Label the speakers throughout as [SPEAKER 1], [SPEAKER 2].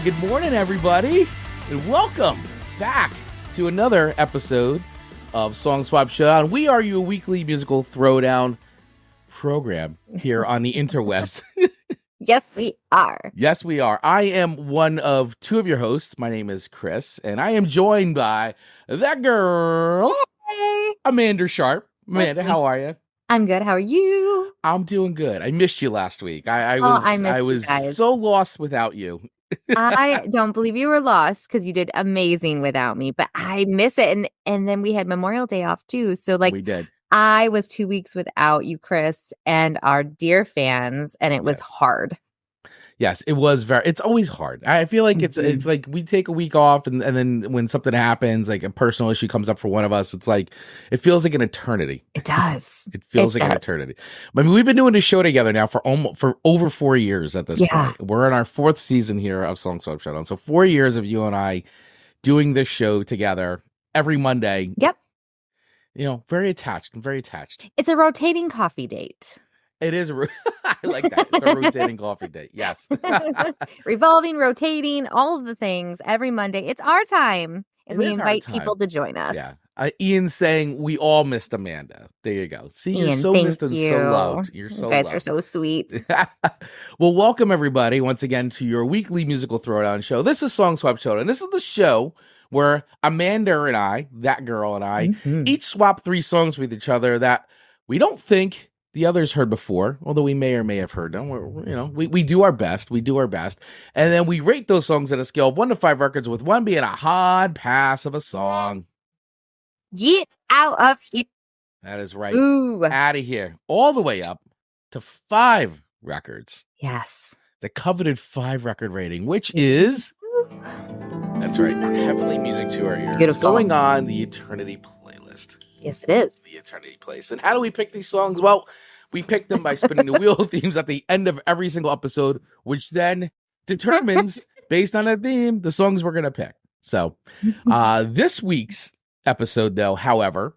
[SPEAKER 1] Good morning, everybody, and welcome back to another episode of Song Swap Showdown. We are your weekly musical throwdown program here on the interwebs.
[SPEAKER 2] Yes, we are.
[SPEAKER 1] Yes, we are. I am one of two of your hosts. My name is Chris, and I am joined by that girl,
[SPEAKER 2] Hey.
[SPEAKER 1] Amanda Sharp. Amanda, how are you?
[SPEAKER 2] I'm good. How are you?
[SPEAKER 1] I'm doing good. I missed you last week. I
[SPEAKER 2] missed
[SPEAKER 1] was
[SPEAKER 2] you guys.
[SPEAKER 1] so lost without you.
[SPEAKER 2] I don't believe you were lost because you did amazing without me, but I miss it. And then we had Memorial Day off too. So
[SPEAKER 1] We did.
[SPEAKER 2] I was 2 weeks without you, Chris, and our dear fans, and it was hard.
[SPEAKER 1] Yes, it was it's always hard. I feel like it's like we take a week off and then when something happens, like a personal issue comes up for one of us, it's like, it feels like an eternity.
[SPEAKER 2] It does.
[SPEAKER 1] It feels like an eternity. I mean, we've been doing this show together now for over 4 years at this point. We're in our 4th season here of Song Swap Showdown. So 4 years of you and I doing this show together every Monday.
[SPEAKER 2] Yep.
[SPEAKER 1] You know, very attached. I'm very attached.
[SPEAKER 2] It's a rotating coffee date.
[SPEAKER 1] It is. I like that. It's a rotating coffee date. Yes.
[SPEAKER 2] Revolving, rotating, all of the things every Monday. It's our time. And we invite people to join us.
[SPEAKER 1] Yeah. Ian's saying we all missed Amanda. There you go. See,
[SPEAKER 2] Ian,
[SPEAKER 1] you're so missed and so loved.
[SPEAKER 2] You guys are so sweet.
[SPEAKER 1] Well, welcome everybody once again to your weekly musical throwdown show. This is Song Swap Showdown. This is the show where Amanda and I, that girl and I, each swap 3 songs with each other that we don't think the others heard before, although we may or may have heard them. We do our best. We do our best. And then we rate those songs at a scale of 1 to 5 records, with 1 being a hard pass of a song.
[SPEAKER 2] Get out of here.
[SPEAKER 1] That is right.
[SPEAKER 2] Ooh.
[SPEAKER 1] Out of here. All the way up to 5 records.
[SPEAKER 2] Yes.
[SPEAKER 1] The coveted 5 record rating, which is, that's right, heavenly music to our ears.
[SPEAKER 2] Beautiful.
[SPEAKER 1] Going on the Eternity playlist.
[SPEAKER 2] Yes, it is.
[SPEAKER 1] The Eternity place. And how do we pick these songs? Well, we pick them by spinning the wheel themes at the end of every single episode, which then determines, based on a theme, the songs we're going to pick. So this week's episode, though, however,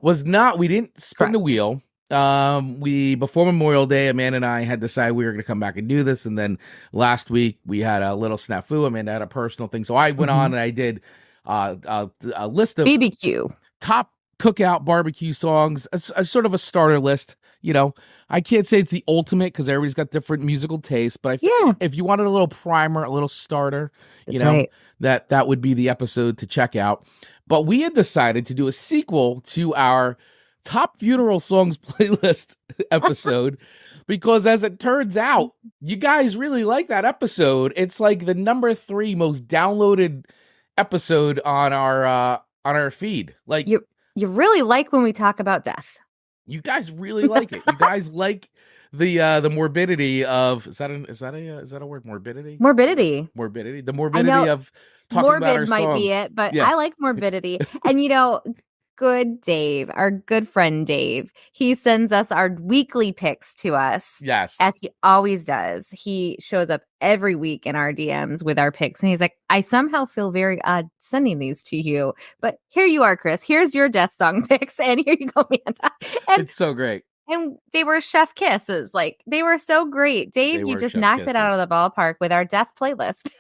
[SPEAKER 1] was not, we didn't spin the wheel. Before Memorial Day, Amanda and I had decided we were going to come back and do this. And then last week we had a little snafu. Amanda had a personal thing. So I went on and I did a list of
[SPEAKER 2] BBQ
[SPEAKER 1] top cookout barbecue songs, a sort of a starter list. You know, I can't say it's the ultimate because everybody's got different musical tastes, but I think if you wanted a little primer, a little starter, that would be the episode to check out. But we had decided to do a sequel to our top funeral songs playlist episode because, as it turns out, you guys really like that episode. It's like the number 3 most downloaded episode on our feed. Like,
[SPEAKER 2] you really like when we talk about death.
[SPEAKER 1] You guys really like it. You guys like the morbidity of, is that a word? Morbidity.
[SPEAKER 2] The
[SPEAKER 1] morbidity of talking
[SPEAKER 2] morbid
[SPEAKER 1] about our
[SPEAKER 2] might
[SPEAKER 1] songs.
[SPEAKER 2] be it, but I like morbidity. And good Dave, our good friend Dave, he sends us our weekly picks to us.
[SPEAKER 1] Yes.
[SPEAKER 2] As he always does. He shows up every week in our DMs with our picks. And he's like, I somehow feel very odd sending these to you. But here you are, Chris. Here's your death song picks. And here you go, Amanda. And
[SPEAKER 1] it's so great.
[SPEAKER 2] And they were chef kisses. Like, they were so great. Dave, you just knocked it out of the ballpark with our death playlist.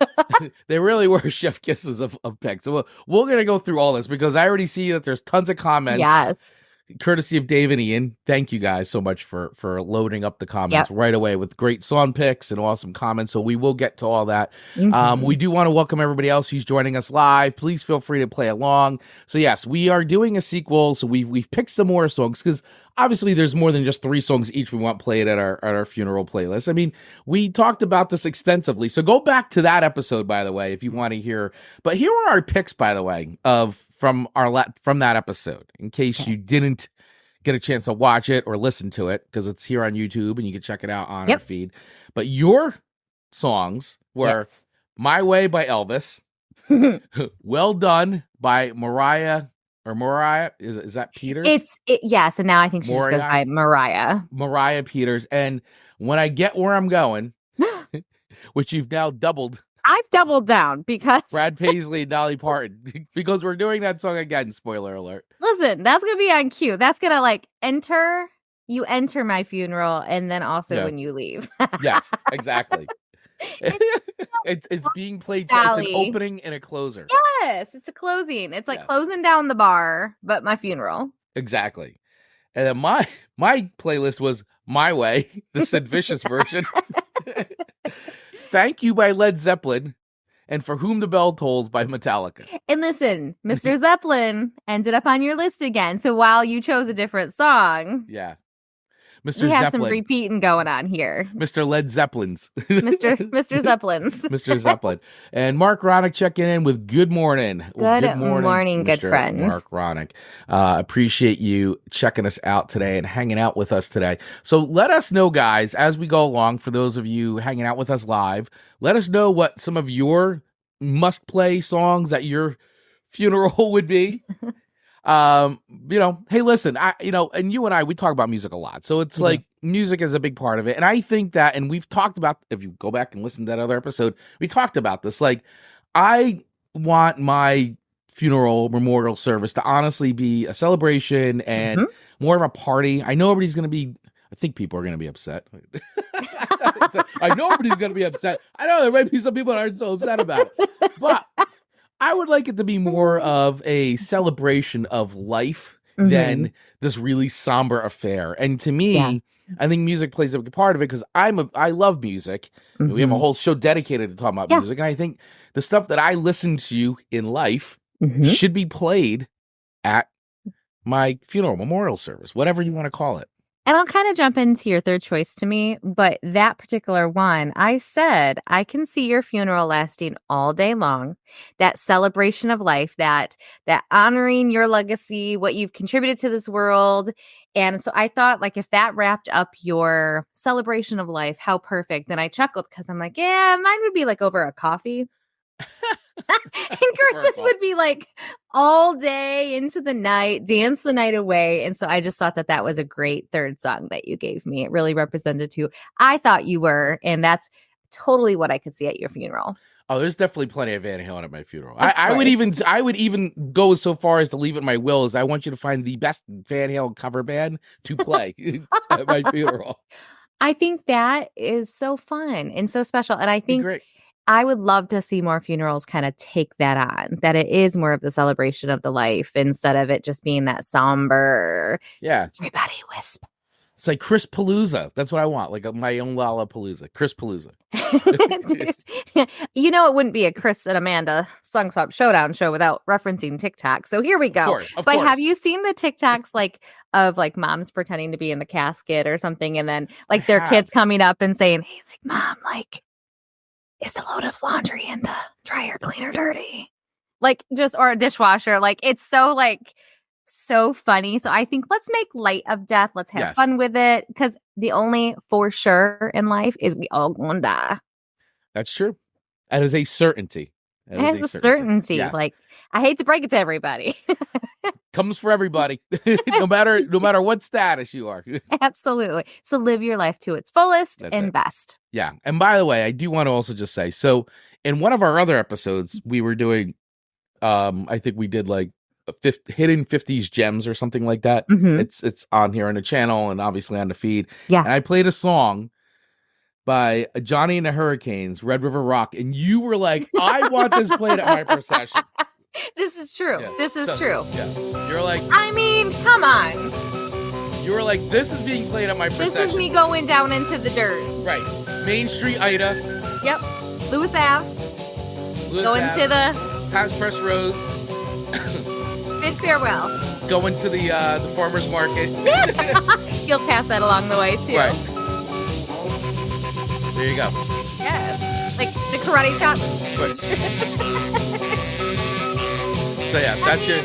[SPEAKER 1] They really were chef kisses of picks. So we're going to go through all this because I already see that there's tons of comments.
[SPEAKER 2] Yes.
[SPEAKER 1] Courtesy of Dave and Ian. Thank you guys so much for loading up the comments right away with great song picks and awesome comments. So we will get to all that. We do want to welcome everybody else who's joining us live. Please feel free to play along. So yes, we are doing a sequel. So we've picked some more songs because obviously there's more than just 3 songs each we want played at our funeral playlist. I mean, we talked about this extensively. So go back to that episode, by the way, if you want to hear. But here are our picks, by the way, from that episode, in case you didn't get a chance to watch it or listen to it, because it's here on YouTube and you can check it out on our feed. But your songs were My Way by Elvis, Well Done by Mariah, is that Peters?
[SPEAKER 2] Yes, and now I think she just goes by Mariah
[SPEAKER 1] Peters, and When I Get Where I'm Going, which you've now doubled.
[SPEAKER 2] I've doubled down because
[SPEAKER 1] Brad Paisley and Dolly Parton, because we're doing that song again. Spoiler alert.
[SPEAKER 2] Listen, that's gonna be on cue. That's gonna enter my funeral, and then also when you leave.
[SPEAKER 1] Yes, exactly. It's being played.
[SPEAKER 2] Dolly.
[SPEAKER 1] It's an opening and a closer.
[SPEAKER 2] Yes, it's a closing. It's like closing down the bar, but my funeral.
[SPEAKER 1] Exactly. And then my playlist was My Way, the Sid Vicious version. Thank You by Led Zeppelin, and For Whom the Bell Tolls by Metallica.
[SPEAKER 2] And listen, Mr. Zeppelin ended up on your list again. So while you chose a different song,
[SPEAKER 1] Mr.
[SPEAKER 2] We
[SPEAKER 1] Zeppelin.
[SPEAKER 2] have some repeating going on here.
[SPEAKER 1] Mr. Led Zeppelins.
[SPEAKER 2] Mr. Zeppelins.
[SPEAKER 1] Mr. Zeppelin. And Mark Ronick checking in with good morning.
[SPEAKER 2] Good morning, good friend.
[SPEAKER 1] Mark Ronick. Appreciate you checking us out today and hanging out with us today. So let us know, guys, as we go along, for those of you hanging out with us live, let us know what some of your must-play songs at your funeral would be. Hey, listen, and you and I, we talk about music a lot. So it's like music is a big part of it. And I think that, and we've talked about, if you go back and listen to that other episode, we talked about this. Like, I want my funeral memorial service to honestly be a celebration and more of a party. I know everybody's going to be, I think people are going to be upset. I know everybody's going to be upset. I know there might be some people that aren't so upset about it, but I would like it to be more of a celebration of life than this really somber affair. And to me, I think music plays a big part of it because I love music. We have a whole show dedicated to talking about music. And I think the stuff that I listen to in life should be played at my funeral memorial service, whatever you want to call it.
[SPEAKER 2] And I'll kind of jump into your third choice to me, but that particular one, I said, I can see your funeral lasting all day long. That celebration of life, that honoring your legacy, what you've contributed to this world. And so I thought, like, if that wrapped up your celebration of life, how perfect. Then I chuckled because I'm like, yeah, mine would be like over a coffee. And Chris's would be like all day into the night, dance the night away. And so I just thought that was a great third song that you gave me. It really represented who I thought you were. And that's totally what I could see at your funeral.
[SPEAKER 1] Oh, there's definitely plenty of Van Halen at my funeral. I would even go so far as to leave it in my will as I want you to find the best Van Halen cover band to play at my funeral.
[SPEAKER 2] I think that is so fun and so special. And I think I would love to see more funerals kind of take that on, that it is more of the celebration of the life instead of it just being that somber.
[SPEAKER 1] Yeah.
[SPEAKER 2] Everybody whisper.
[SPEAKER 1] It's like Chris Palooza. That's what I want. Like my own Lollapalooza. Chris Palooza.
[SPEAKER 2] It wouldn't be a Chris and Amanda Song Swap Showdown show without referencing TikTok. So here we go.
[SPEAKER 1] Of course.
[SPEAKER 2] Have you seen the TikToks of moms pretending to be in the casket or something? And then their kids coming up and saying, hey, mom, is the load of laundry in the dryer clean or dirty? Or a dishwasher. It's so funny. So I think let's make light of death. Let's have fun with it. Because the only for sure in life is we all gonna die.
[SPEAKER 1] That's true. That is a certainty.
[SPEAKER 2] It has a certainty. Yes. I hate to break it to everybody.
[SPEAKER 1] Comes for everybody, no matter what status you are.
[SPEAKER 2] Absolutely. So live your life to its fullest and best.
[SPEAKER 1] Yeah. And by the way, I do want to also just say, so in one of our other episodes, we were doing, I think we did hidden 50s gems or something like that. It's on here on the channel and obviously on the feed.
[SPEAKER 2] Yeah.
[SPEAKER 1] And I played a song by Johnny and the Hurricanes, Red River Rock. And you were like, I want this played at my procession.
[SPEAKER 2] This is true. Yeah. This is true.
[SPEAKER 1] Yeah. You're like,
[SPEAKER 2] I mean, come on.
[SPEAKER 1] You were like, this is being played at my procession.
[SPEAKER 2] This is me going down into the dirt.
[SPEAKER 1] Right. Main Street, Ida.
[SPEAKER 2] Yep. Lewis Ave. Going to the
[SPEAKER 1] Past Press Rose.
[SPEAKER 2] Bid farewell.
[SPEAKER 1] Going to the farmer's market.
[SPEAKER 2] You'll pass that along the way too.
[SPEAKER 1] Right. There you go.
[SPEAKER 2] Yeah. Like the karate chop.
[SPEAKER 1] So yeah, that's your.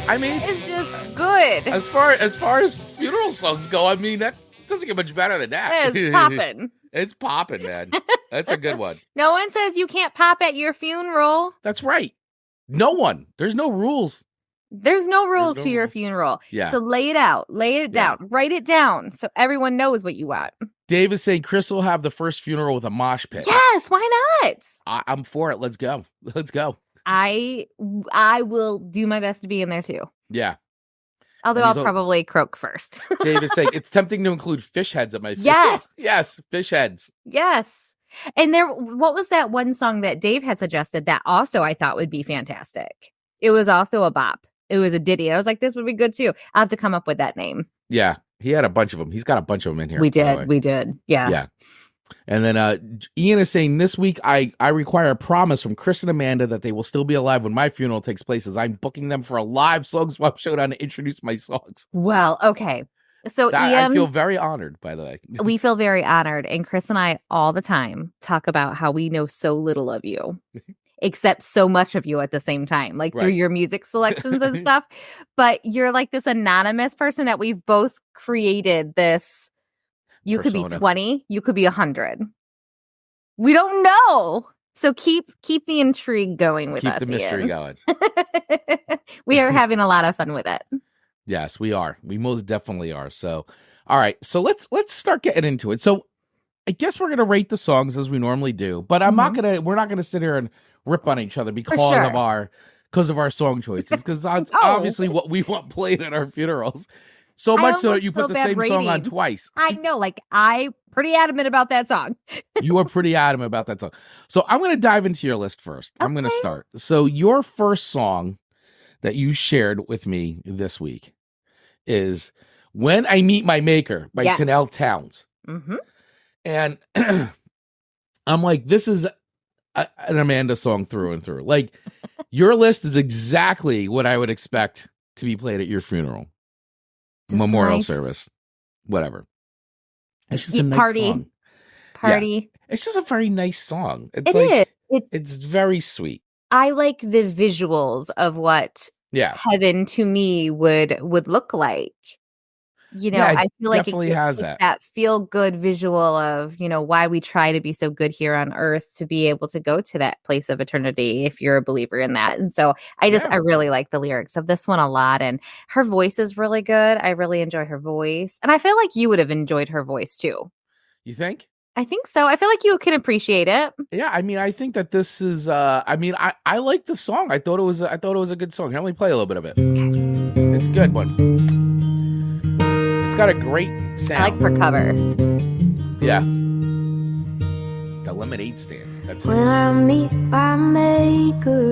[SPEAKER 1] I mean,
[SPEAKER 2] it's just good.
[SPEAKER 1] As far as funeral songs go, I mean that doesn't get much better than that.
[SPEAKER 2] It's popping.
[SPEAKER 1] It's popping, man. That's a good one.
[SPEAKER 2] No one says you can't pop at your funeral.
[SPEAKER 1] That's right. No one. There's no rules.
[SPEAKER 2] There's no rules to your funeral.
[SPEAKER 1] Yeah.
[SPEAKER 2] So lay it out. Lay it down. Write it down so everyone knows what you want.
[SPEAKER 1] Dave is saying Chris will have the first funeral with a mosh pit.
[SPEAKER 2] Yes, why not?
[SPEAKER 1] I'm for it. Let's go. Let's go.
[SPEAKER 2] I will do my best to be in there too.
[SPEAKER 1] Yeah.
[SPEAKER 2] Although I'll probably croak first.
[SPEAKER 1] Dave is saying it's tempting to include fish heads at my funeral.
[SPEAKER 2] Yes.
[SPEAKER 1] Yes, fish heads.
[SPEAKER 2] Yes. And what was that one song that Dave had suggested that also I thought would be fantastic? It was also a bop. It was a ditty. I was like, this would be good too. I'll have to come up with that name.
[SPEAKER 1] Yeah. He had a bunch of them. He's got a bunch of them in here.
[SPEAKER 2] We did. Yeah.
[SPEAKER 1] Yeah. And then Ian is saying, this week I require a promise from Chris and Amanda that they will still be alive when my funeral takes place, as I'm booking them for a live song swap showdown to introduce my songs.
[SPEAKER 2] Well, okay. So Ian,
[SPEAKER 1] I feel very honored, by the way.
[SPEAKER 2] We feel very honored. And Chris and I all the time talk about how we know so little of you, except so much of you at the same time, like through your music selections and stuff. But you're like this anonymous person that we've both created this. You persona. Could be 20, you could be 100. We don't know. So keep the intrigue going with us. Keep the mystery going. We are having a lot of fun with it.
[SPEAKER 1] Yes, we are. We most definitely are. So, all right. So let's start getting into it. So I guess we're gonna rate the songs as we normally do, but we're not gonna sit here and rip on each other because of our song choices, because that's obviously what we want played at our funerals. So much so that you put the same song on twice.
[SPEAKER 2] I know, like I'm pretty adamant about that song.
[SPEAKER 1] You are pretty adamant about that song. So I'm going to dive into your list first. Okay. I'm going to start. So your first song that you shared with me this week is When I Meet My Maker by Tenille Townes. Mm-hmm. And I'm like, this is an Amanda song through and through. Like, your list is exactly what I would expect to be played at your funeral. Just memorial service, whatever. It's just a nice song. Party. Yeah. It's just a very nice song. It's very sweet.
[SPEAKER 2] I like the visuals of what heaven to me would look like. You know, I feel like
[SPEAKER 1] definitely has
[SPEAKER 2] that feel good visual of, you know, why we try to be so good here on earth to be able to go to that place of eternity if you're a believer in that. And so I really like the lyrics of this one a lot. And her voice is really good. I really enjoy her voice. And I feel like you would have enjoyed her voice too.
[SPEAKER 1] You think?
[SPEAKER 2] I think so. I feel like you can appreciate it.
[SPEAKER 1] Yeah, I mean, I think that this is I like the song. I thought it was a good song. Here, let me play a little bit of it. Okay. It's a good one. It's got a great sound.
[SPEAKER 2] I like her cover.
[SPEAKER 1] Yeah. The lemonade stand. That's
[SPEAKER 3] when I meet my maker.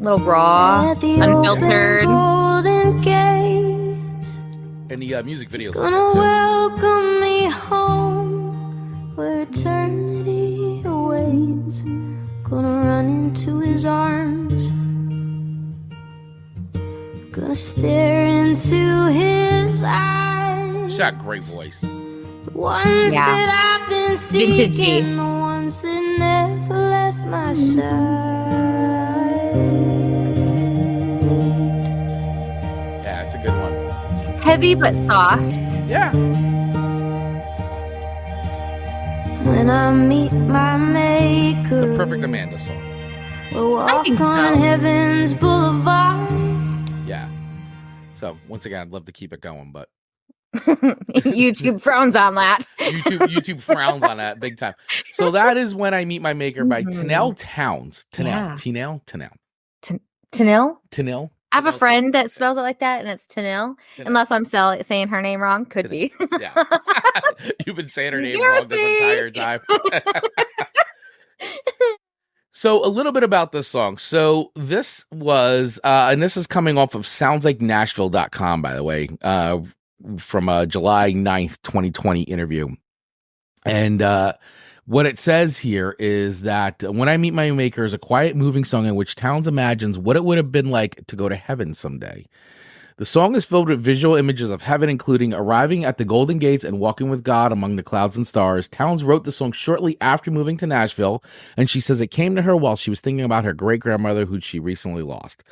[SPEAKER 2] Little raw, unfiltered.
[SPEAKER 1] And the music videos.
[SPEAKER 3] Gonna welcome me home where eternity awaits. Gonna run into his arms. Gonna stare into his eyes.
[SPEAKER 1] She's got a great voice.
[SPEAKER 3] The ones that I've been seeking, the ones that never left my side.
[SPEAKER 1] Yeah, it's a good one.
[SPEAKER 2] Heavy but soft.
[SPEAKER 1] Yeah.
[SPEAKER 3] When I meet my maker.
[SPEAKER 1] It's a perfect Amanda song.
[SPEAKER 3] We'll walk on heaven's boulevard.
[SPEAKER 1] Yeah. So once again, I'd love to keep it going, but
[SPEAKER 2] YouTube frowns on that.
[SPEAKER 1] YouTube frowns on that big time. So that is When I Meet My Maker by Tenille Townes. Tenille.
[SPEAKER 2] I have a friend that spells it like that, and it's Tenille. Unless I'm saying her name wrong, could be.
[SPEAKER 1] Yeah, you've been saying her name wrong this entire time. So a little bit about this song. So this was, and this is coming off of soundslikenashville.com, by the way, from a July 9th, 2020 interview. And what it says here is that When I Meet My Maker is a quiet, moving song in which Townes imagines what it would have been like to go to heaven someday. The song is filled with visual images of heaven, including arriving at the Golden Gates and walking with God among the clouds and stars. Townes wrote the song shortly after moving to Nashville, and she says it came to her while she was thinking about her great-grandmother, who she recently lost.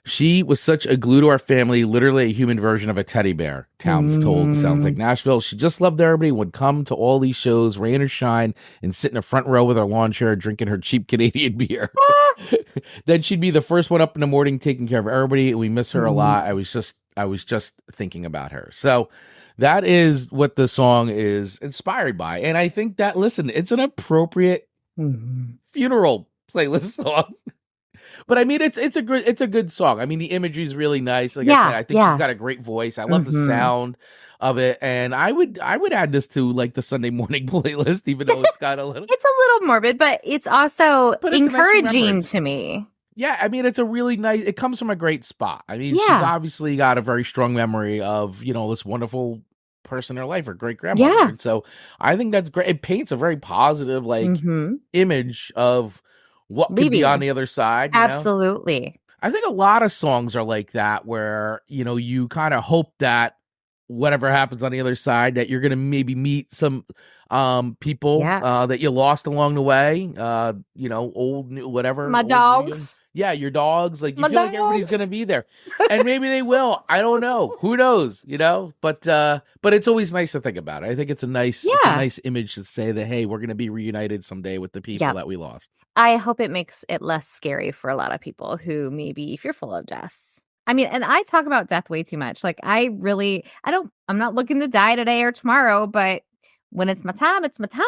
[SPEAKER 1] She was such a glue to our family, literally a human version of a teddy bear, Townes told Sounds Like Nashville. She just loved everybody, would come to all these shows, rain or shine, and sit in a front row with her lawn chair, drinking her cheap Canadian beer. Then she'd be the first one up in the morning, taking care of everybody, and we miss her a lot. I was just thinking about her. So that is what the song is inspired by. And I think that, listen, it's an appropriate funeral playlist song. But I mean, it's a good song. I mean, the imagery is really nice. Like I said, I think she's got a great voice. I love the sound of it, and I would add this to like the Sunday morning playlist, even though it's got a little.
[SPEAKER 2] It's a little morbid, but it's also encouraging
[SPEAKER 1] nice
[SPEAKER 2] to me.
[SPEAKER 1] Yeah, I mean, it's a really nice. It comes from a great spot. I mean, she's obviously got a very strong memory of this wonderful person in her life, her great grandmother. Yeah. And so I think that's great. It paints a very positive image of what could be on the other side.
[SPEAKER 2] Absolutely.
[SPEAKER 1] I think a lot of songs are like that, where you kind of hope that whatever happens on the other side, that you're gonna maybe meet some people that you lost along the way, old, new, whatever.
[SPEAKER 2] My dogs.
[SPEAKER 1] Yeah, your dogs. Like, you feel like everybody's gonna be there, and maybe they will. I don't know. Who knows? But it's always nice to think about it. I think it's a nice image to say that, hey, we're gonna be reunited someday with the people that we lost.
[SPEAKER 2] I hope it makes it less scary for a lot of people who may be fearful of death. I mean, and I talk about death way too much. Like, I'm not looking to die today or tomorrow, but when it's my time, it's my time.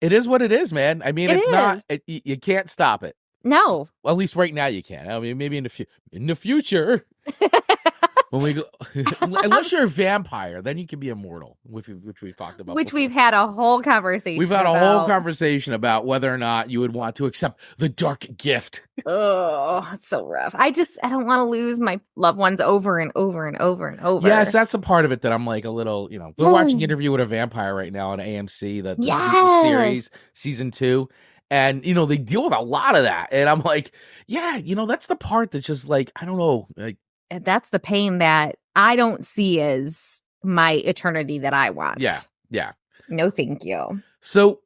[SPEAKER 1] It is what it is, man. I mean, you can't stop it.
[SPEAKER 2] No.
[SPEAKER 1] Well, at least right now you can. I mean, maybe in the future. When we go, unless you're a vampire, then you can be immortal, which we've talked about.
[SPEAKER 2] Which we've had a whole conversation.
[SPEAKER 1] We've had a whole conversation about whether or not you would want to accept the dark gift.
[SPEAKER 2] Oh, it's so rough. I don't want to lose my loved ones over and over and over and over.
[SPEAKER 1] Yes, that's a part of it that I'm like a little, we're watching Interview with a Vampire right now on AMC, the series, season 2. And, they deal with a lot of that. And I'm like, that's the part that's just like, I don't know, like,
[SPEAKER 2] that's the pain that I don't see as my eternity that I want.
[SPEAKER 1] Yeah.
[SPEAKER 2] No, thank you.
[SPEAKER 1] So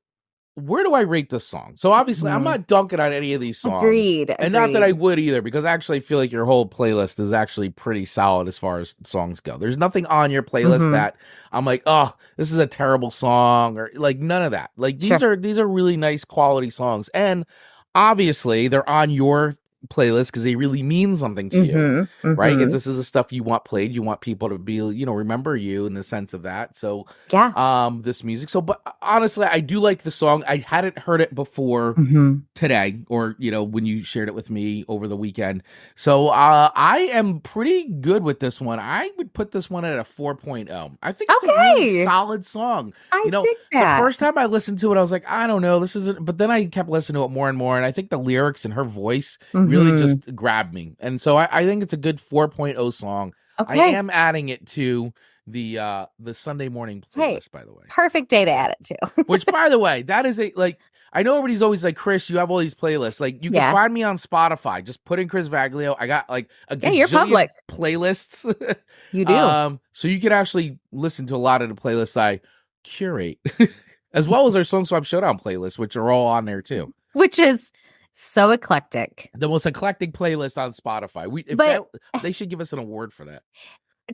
[SPEAKER 1] where do I rate this song? So obviously I'm not dunking on any of these songs.
[SPEAKER 2] Agreed.
[SPEAKER 1] And not that I would either, because I actually feel like your whole playlist is actually pretty solid as far as songs go. There's nothing on your playlist that I'm like, oh, this is a terrible song, or like none of that. Like these are really nice quality songs. And obviously they're on your playlist because they really mean something to you, right? This is the stuff you want played. You want people to be, remember you in the sense of that. So this music. So, but honestly, I do like the song. I hadn't heard it before today, or when you shared it with me over the weekend. So I am pretty good with this one. I would put this one at a 4.0. I think it's a really solid song.
[SPEAKER 2] I dig that.
[SPEAKER 1] The first time I listened to it, I was like, I don't know, this isn't. But then I kept listening to it more and more, and I think the lyrics and her voice really just grabbed me. And so I think it's a good 4.0 song. Okay. I am adding it to the Sunday morning playlist, by the way.
[SPEAKER 2] Perfect day to add it to.
[SPEAKER 1] Which, by the way, that is I know everybody's always like, Chris, you have all these playlists. Like, you can find me on Spotify. Just put in Chris Vaglio. I got like a
[SPEAKER 2] you're public
[SPEAKER 1] playlists.
[SPEAKER 2] You do.
[SPEAKER 1] So you can actually listen to a lot of the playlists I curate, as well as our Song Swap Showdown playlist, which are all on there too.
[SPEAKER 2] Which is so eclectic.
[SPEAKER 1] The most eclectic playlist on Spotify. They should give us an award for that.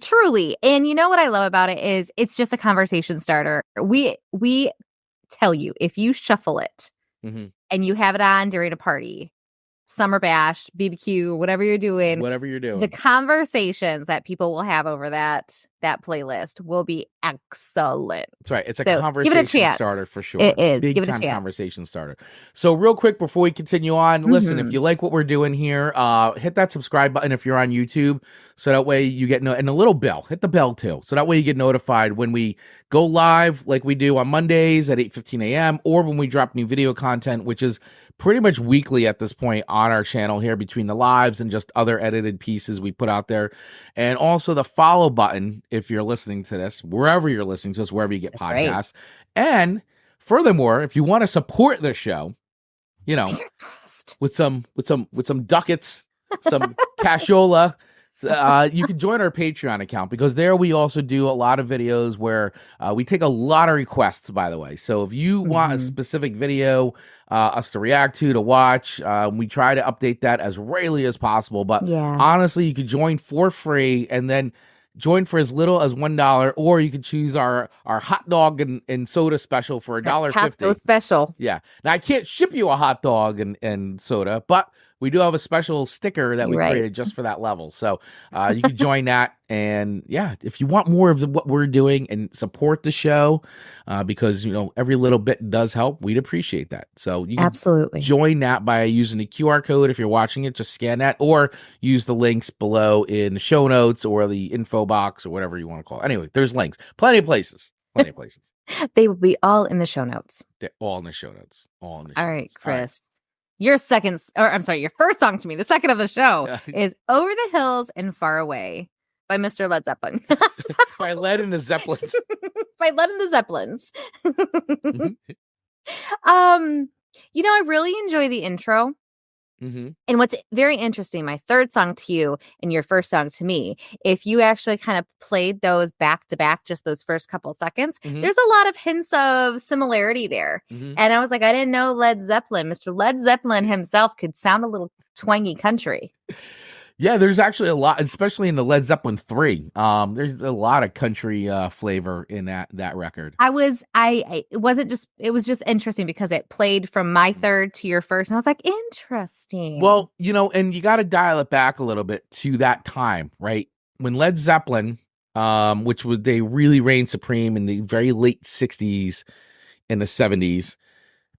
[SPEAKER 2] Truly. And you know what I love about it is it's just a conversation starter. We tell you, if you shuffle it and you have it on during a party, summer bash, BBQ, whatever you're doing, the conversations that people will have over that playlist will be excellent.
[SPEAKER 1] That's right. It's a conversation starter for sure.
[SPEAKER 2] It is.
[SPEAKER 1] Big time conversation starter. So real quick before we continue on, listen, if you like what we're doing here, hit that subscribe button if you're on YouTube. So that way you get and a little bell. Hit the bell too. So that way you get notified when we go live, like we do on Mondays at 8:15 a.m. or when we drop new video content, which is pretty much weekly at this point on our channel here, between the lives and just other edited pieces we put out there. And also the follow button if you're listening to this, wherever you're listening to us, wherever you get podcasts. Right. And furthermore, if you want to support the show, with some ducats, some cashola, you can join our Patreon account, because there we also do a lot of videos where we take a lot of requests, by the way. So if you want a specific video us to react to watch, we try to update that as rarely as possible. But honestly, you could join for free and then join for as little as $1, or you can choose our hot dog and soda special for $1.50.
[SPEAKER 2] Costco special.
[SPEAKER 1] Yeah. Now I can't ship you a hot dog and soda, but we do have a special sticker that we created just for that level. So you can join that. And yeah, if you want more of what we're doing and support the show, because, every little bit does help, we'd appreciate that. So you can
[SPEAKER 2] absolutely
[SPEAKER 1] join that by using the QR code. If you're watching it, just scan that or use the links below in the show notes or the info box or whatever you want to call it. Anyway, there's links. Plenty of places.
[SPEAKER 2] They will be all in the show notes.
[SPEAKER 1] They're all in the show notes.
[SPEAKER 2] All right, Chris. Your first song to me, the second of the show, is Over the Hills and Far Away by Mr. Led Zeppelin.
[SPEAKER 1] By Led and the Zeppelins.
[SPEAKER 2] By Led and the Zeppelins. I really enjoy the intro.
[SPEAKER 1] Mm-hmm.
[SPEAKER 2] And what's very interesting, my third song to you and your first song to me, if you actually kind of played those back to back, just those first couple seconds, there's a lot of hints of similarity there. And I was like, I didn't know Mr. Led Zeppelin himself could sound a little twangy country.
[SPEAKER 1] Yeah, there's actually a lot, especially in the Led Zeppelin 3. There's a lot of country flavor in that record.
[SPEAKER 2] It was just interesting because it played from my third to your first. And I was like, interesting.
[SPEAKER 1] Well, and you got to dial it back a little bit to that time, right? When Led Zeppelin, they really reigned supreme in the very late 60s and the 70s.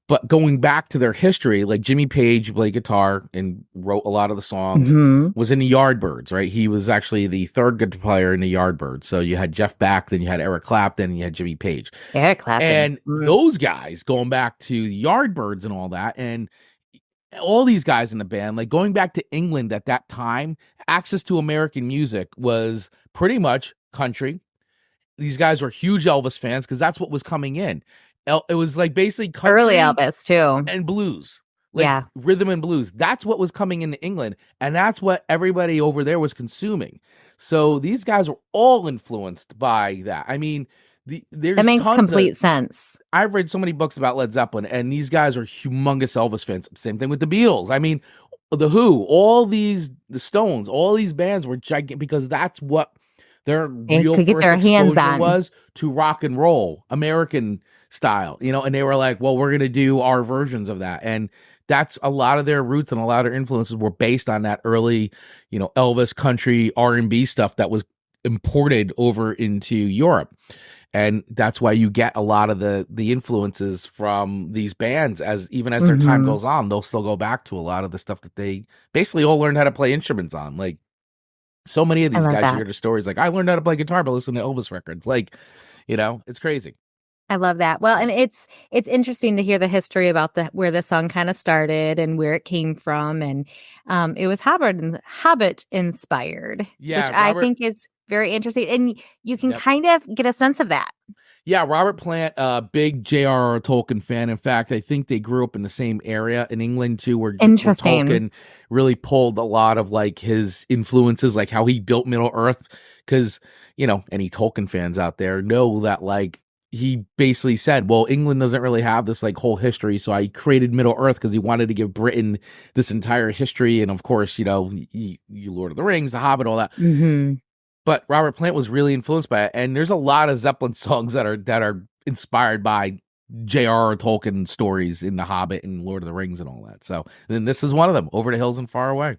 [SPEAKER 1] But going back to their history, like Jimmy Page played guitar and wrote a lot of the songs, was in the Yardbirds, right? He was actually the third guitar player in the Yardbirds. So you had Jeff Beck, then you had Eric Clapton, and you had Jimmy Page.
[SPEAKER 2] Eric Clapton.
[SPEAKER 1] And those guys, going back to the Yardbirds and all that, and all these guys in the band, like going back to England at that time, access to American music was pretty much country. These guys were huge Elvis fans because that's what was coming in. It was like basically country
[SPEAKER 2] early Elvis too,
[SPEAKER 1] and blues, rhythm and blues. That's what was coming into England, and that's what everybody over there was consuming. So these guys were all influenced by that. I mean, that makes
[SPEAKER 2] complete sense.
[SPEAKER 1] I've read so many books about Led Zeppelin, and these guys are humongous Elvis fans. Same thing with the Beatles. I mean, the Who, the Stones, all these bands were gigantic because that's what their real first exposure was to rock and roll, American style, and they were like, well, we're going to do our versions of that. And that's a lot of their roots and a lot of their influences were based on that early, Elvis country R&B stuff that was imported over into Europe. And that's why you get a lot of the influences from these bands as their time goes on, they'll still go back to a lot of the stuff that they basically all learned how to play instruments on. Like so many of these guys, you hear the stories like, I learned how to play guitar by listening to Elvis records. Like, it's crazy.
[SPEAKER 2] I love that. Well, and it's interesting to hear the history about where the song kind of started and where it came from. And it was Hobbit inspired, which I think is very interesting. And you can kind of get a sense of that.
[SPEAKER 1] Yeah, Robert Plant, big J.R.R. Tolkien fan. In fact, I think they grew up in the same area in England too, where Tolkien really pulled a lot of like his influences, like how he built Middle Earth. Because, any Tolkien fans out there know that like he basically said, well, England doesn't really have this like whole history. So I created Middle Earth because he wanted to give Britain this entire history. And of course, you Lord of the Rings, The Hobbit, all that.
[SPEAKER 2] Mm-hmm.
[SPEAKER 1] But Robert Plant was really influenced by it. And there's a lot of Zeppelin songs that are inspired by J.R.R. Tolkien stories in The Hobbit and Lord of the Rings and all that. So then this is one of them, Over the Hills and Far Away.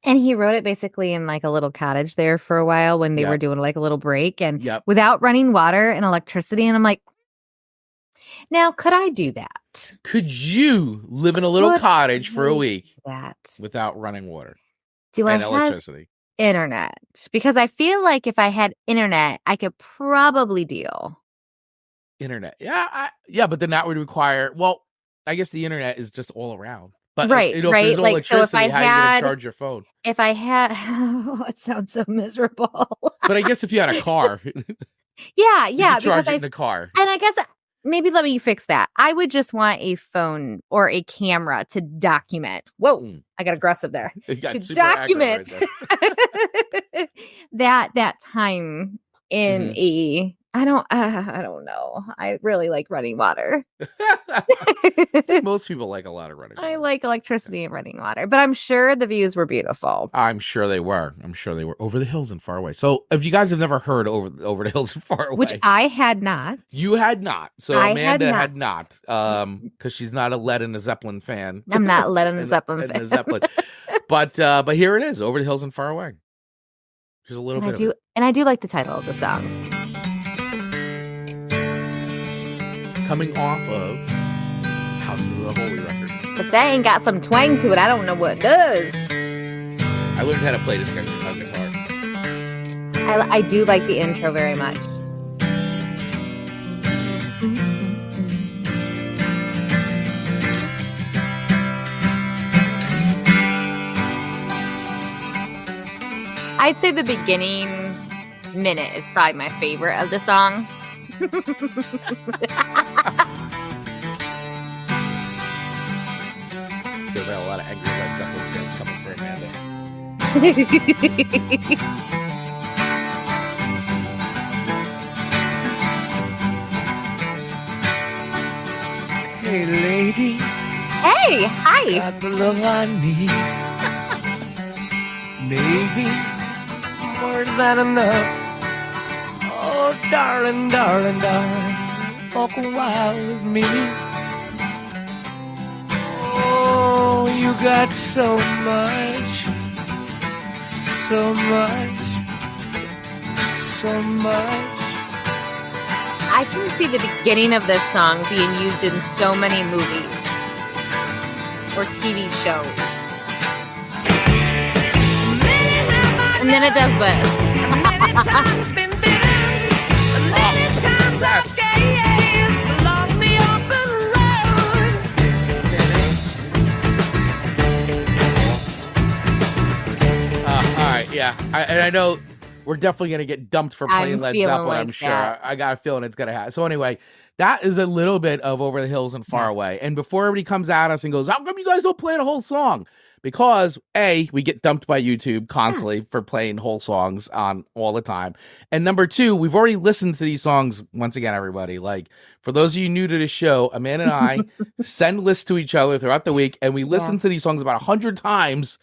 [SPEAKER 2] And he wrote it basically in like a little cottage there for a while when they were doing like a little break and without running water and electricity. And I'm like, now, could I do that?
[SPEAKER 1] Could you live in a little cottage for a week without running water
[SPEAKER 2] and
[SPEAKER 1] electricity?
[SPEAKER 2] Internet, because I feel like if I had internet, I could probably deal.
[SPEAKER 1] Internet. Yeah, but then that would require, well, I guess the internet is just all around. But
[SPEAKER 2] right.
[SPEAKER 1] If there's no electricity, how are you going to charge your phone?
[SPEAKER 2] If I had, it sounds so miserable.
[SPEAKER 1] But I guess if you had a car,
[SPEAKER 2] yeah,
[SPEAKER 1] you could charge it in the car.
[SPEAKER 2] And I guess maybe let me fix that. I would just want a phone or a camera to document. Whoa, I got aggressive there. To document right that time in I don't know. I really like running water.
[SPEAKER 1] I think most people like a lot of running water.
[SPEAKER 2] I like electricity and running water, but I'm sure the views were beautiful.
[SPEAKER 1] I'm sure they were. Over the hills and far away. So if you guys have never heard over the hills and far away,
[SPEAKER 2] which I had not.
[SPEAKER 1] You had not. So
[SPEAKER 2] I
[SPEAKER 1] Amanda had not. Because she's not a Led and a Zeppelin fan.
[SPEAKER 2] I'm not Led and a Zeppelin fan.
[SPEAKER 1] Zeppelin. But here it is, Over the Hills and Far Away. There's a little bit of it.
[SPEAKER 2] And I do like the title of the song.
[SPEAKER 1] Coming off of Houses of the Holy record.
[SPEAKER 2] But that ain't got some twang to it. I don't know what it does.
[SPEAKER 1] I learned how to play this guitar.
[SPEAKER 2] I do like the intro very much. I'd say the beginning minute is probably my favorite of the song.
[SPEAKER 1] Still got a lot of angry Led Zeppelin fans coming for Amanda. Hey, lady.
[SPEAKER 2] Hey, hi.
[SPEAKER 1] Got the love I need. Maybe more than enough. Oh, darling, darling, darling, walk a while with me. Oh, you got so much, so much, so much.
[SPEAKER 2] I can see the beginning of this song being used in so many movies or TV shows. And then it does this. Yeah, I know we're definitely going to get dumped for playing Led Zeppelin, like I'm sure. I got a feeling it's going to happen. So anyway, that is a little bit of Over the Hills and Far Away. And before everybody comes at us and goes, how come you guys don't play the whole song? Because A, we get dumped by YouTube constantly for playing whole songs on all the time. And number two, we've already listened to these songs once again, everybody. Like, for those of you new to the show, Amanda and I send lists to each other throughout the week, and we listen to these songs about 100 times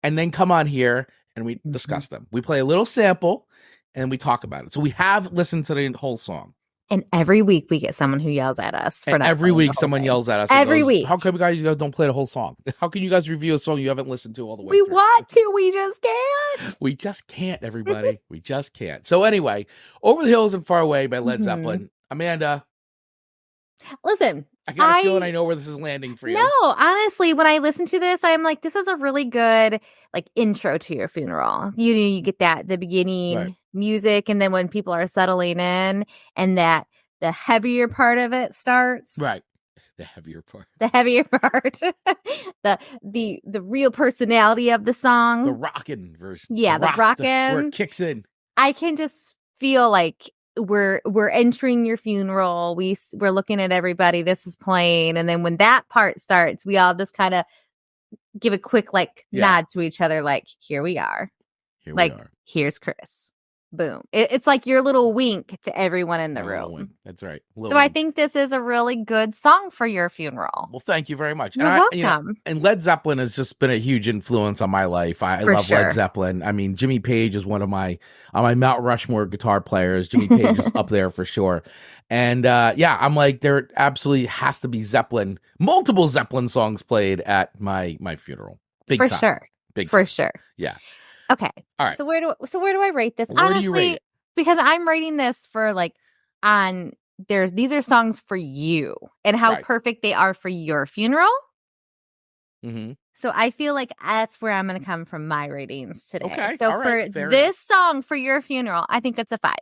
[SPEAKER 2] and then come on here and we discuss them. We play a little sample and we talk about it. So we have listened to the whole song. And every week we get someone who yells at us for not
[SPEAKER 1] every week someone yells at us.
[SPEAKER 2] Every week.
[SPEAKER 1] How come you guys don't play the whole song? How can you guys review a song you haven't listened to all the way
[SPEAKER 2] We
[SPEAKER 1] through?
[SPEAKER 2] want to. We just can't.
[SPEAKER 1] We just can't, everybody. We just can't. So anyway, Over the Hills and Far Away by Led Zeppelin. Amanda.
[SPEAKER 2] Listen.
[SPEAKER 1] I got a feeling I know where this is landing for you.
[SPEAKER 2] No, honestly, when I listen to this, I'm like, this is a really good like intro to your funeral. You get that the beginning music, and then when people are settling in, and that the heavier part of it starts.
[SPEAKER 1] Right. The heavier part.
[SPEAKER 2] the real personality of the song.
[SPEAKER 1] The rockin' version.
[SPEAKER 2] Yeah, the rockin'.
[SPEAKER 1] Where it kicks in.
[SPEAKER 2] I can just feel like we're entering your funeral. We're looking at everybody. This is playing, and then when that part starts, we all just kind of give a quick nod to each other, like, here we are. Here's Chris. Boom. It's like your little wink to everyone in the room.
[SPEAKER 1] That's right.
[SPEAKER 2] So I think this is a really good song for your funeral.
[SPEAKER 1] Well, thank you very much.
[SPEAKER 2] You're welcome.
[SPEAKER 1] And Led Zeppelin has just been a huge influence on my life. I love Led Zeppelin. I mean, Jimmy Page is one of my Mount Rushmore guitar players. Jimmy Page is up there for sure. And I'm like, there absolutely has to be multiple Zeppelin songs played at my funeral. Big time.
[SPEAKER 2] Sure. For sure.
[SPEAKER 1] Yeah.
[SPEAKER 2] Okay.
[SPEAKER 1] All right.
[SPEAKER 2] So where do I rate this?
[SPEAKER 1] Where
[SPEAKER 2] Honestly,
[SPEAKER 1] do you rate it?
[SPEAKER 2] Because I'm rating this for these are songs for you and how perfect they are for your funeral.
[SPEAKER 1] Mm-hmm.
[SPEAKER 2] So I feel like that's where I'm going to come from my ratings today.
[SPEAKER 1] Okay.
[SPEAKER 2] So for this song for your funeral, I think it's a 5.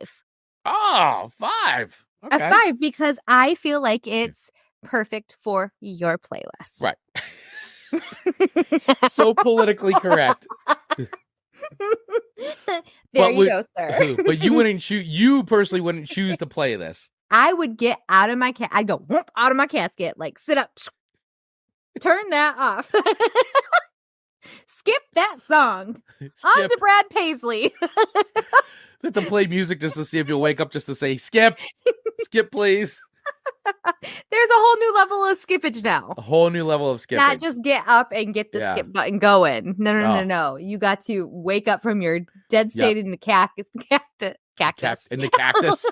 [SPEAKER 1] Oh, 5. Okay.
[SPEAKER 2] A 5 because I feel like it's perfect for your playlist.
[SPEAKER 1] Right. So politically correct.
[SPEAKER 2] There you go, sir.
[SPEAKER 1] But you personally wouldn't choose to play this.
[SPEAKER 2] I would get out of my I'd go whoop, out of my casket, like sit up, turn that off, skip that song, on to Brad Paisley.
[SPEAKER 1] have to play music just to see if you'll wake up just to say, skip, please.
[SPEAKER 2] There's a whole new level of skippage now.
[SPEAKER 1] A whole new level of skipping.
[SPEAKER 2] Not just get up and get the skip button going. No. You got to wake up from your dead state in the cactus.
[SPEAKER 1] In the cactus.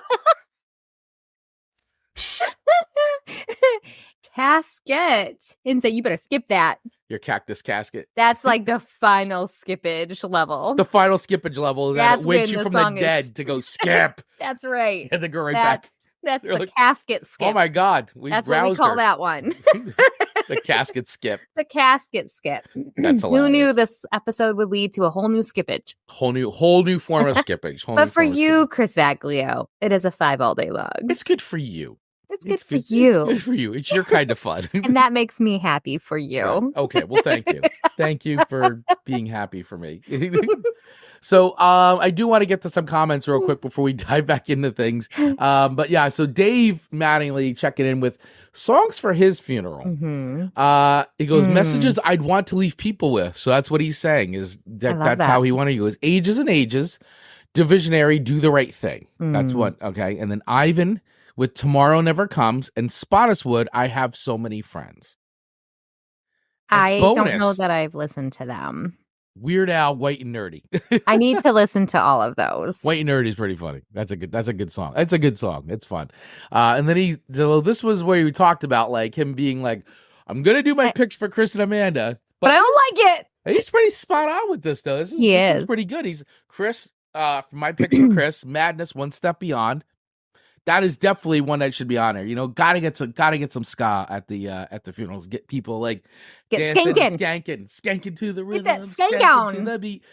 [SPEAKER 2] Casket. And say, you better skip that.
[SPEAKER 1] Your cactus casket.
[SPEAKER 2] That's like the final skippage level.
[SPEAKER 1] The final skippage level is that it wakes you from the dead to go skip.
[SPEAKER 2] That's right.
[SPEAKER 1] And then go right back.
[SPEAKER 2] That's the casket skip.
[SPEAKER 1] Oh my God.
[SPEAKER 2] That's what we call that one.
[SPEAKER 1] The casket skip.
[SPEAKER 2] The casket skip.
[SPEAKER 1] That's hilarious.
[SPEAKER 2] Who knew this episode would lead to a whole new skippage?
[SPEAKER 1] Whole new form of skippage.
[SPEAKER 2] But for you, Chris Vaglio, it is a 5 all day long.
[SPEAKER 1] It's good for you.
[SPEAKER 2] It's good for you.
[SPEAKER 1] It's good for you. It's your kind of fun.
[SPEAKER 2] And that makes me happy for you.
[SPEAKER 1] Yeah. Okay. Well, thank you. Thank you for being happy for me. So I do want to get to some comments real quick before we dive back into things. But yeah, so Dave Mattingly checking in with songs for his funeral. He goes, messages I'd want to leave people with. So that's what he's saying is that's how he wanted to go. Is ages and ages, divisionary, do the right thing. That's what, okay. And then Ivan with Tomorrow Never Comes, and Spottiswood, I Have So Many Friends.
[SPEAKER 2] I don't know that I've listened to them.
[SPEAKER 1] Weird Al, White and Nerdy.
[SPEAKER 2] I need to listen to all of those.
[SPEAKER 1] White and Nerdy is pretty funny. That's a good song. It's a good song. It's fun. And then this was where we talked about like him being like, I'm gonna do my picks for Chris and Amanda,
[SPEAKER 2] but I don't like it.
[SPEAKER 1] He's pretty spot on with this though. He's pretty good. He's Chris. For my picks for Chris, Madness, One Step Beyond. That is definitely one that should be on there. You know, gotta get some ska at the funerals. Get people like dancing, skanking to the rhythm, skanking to the beat.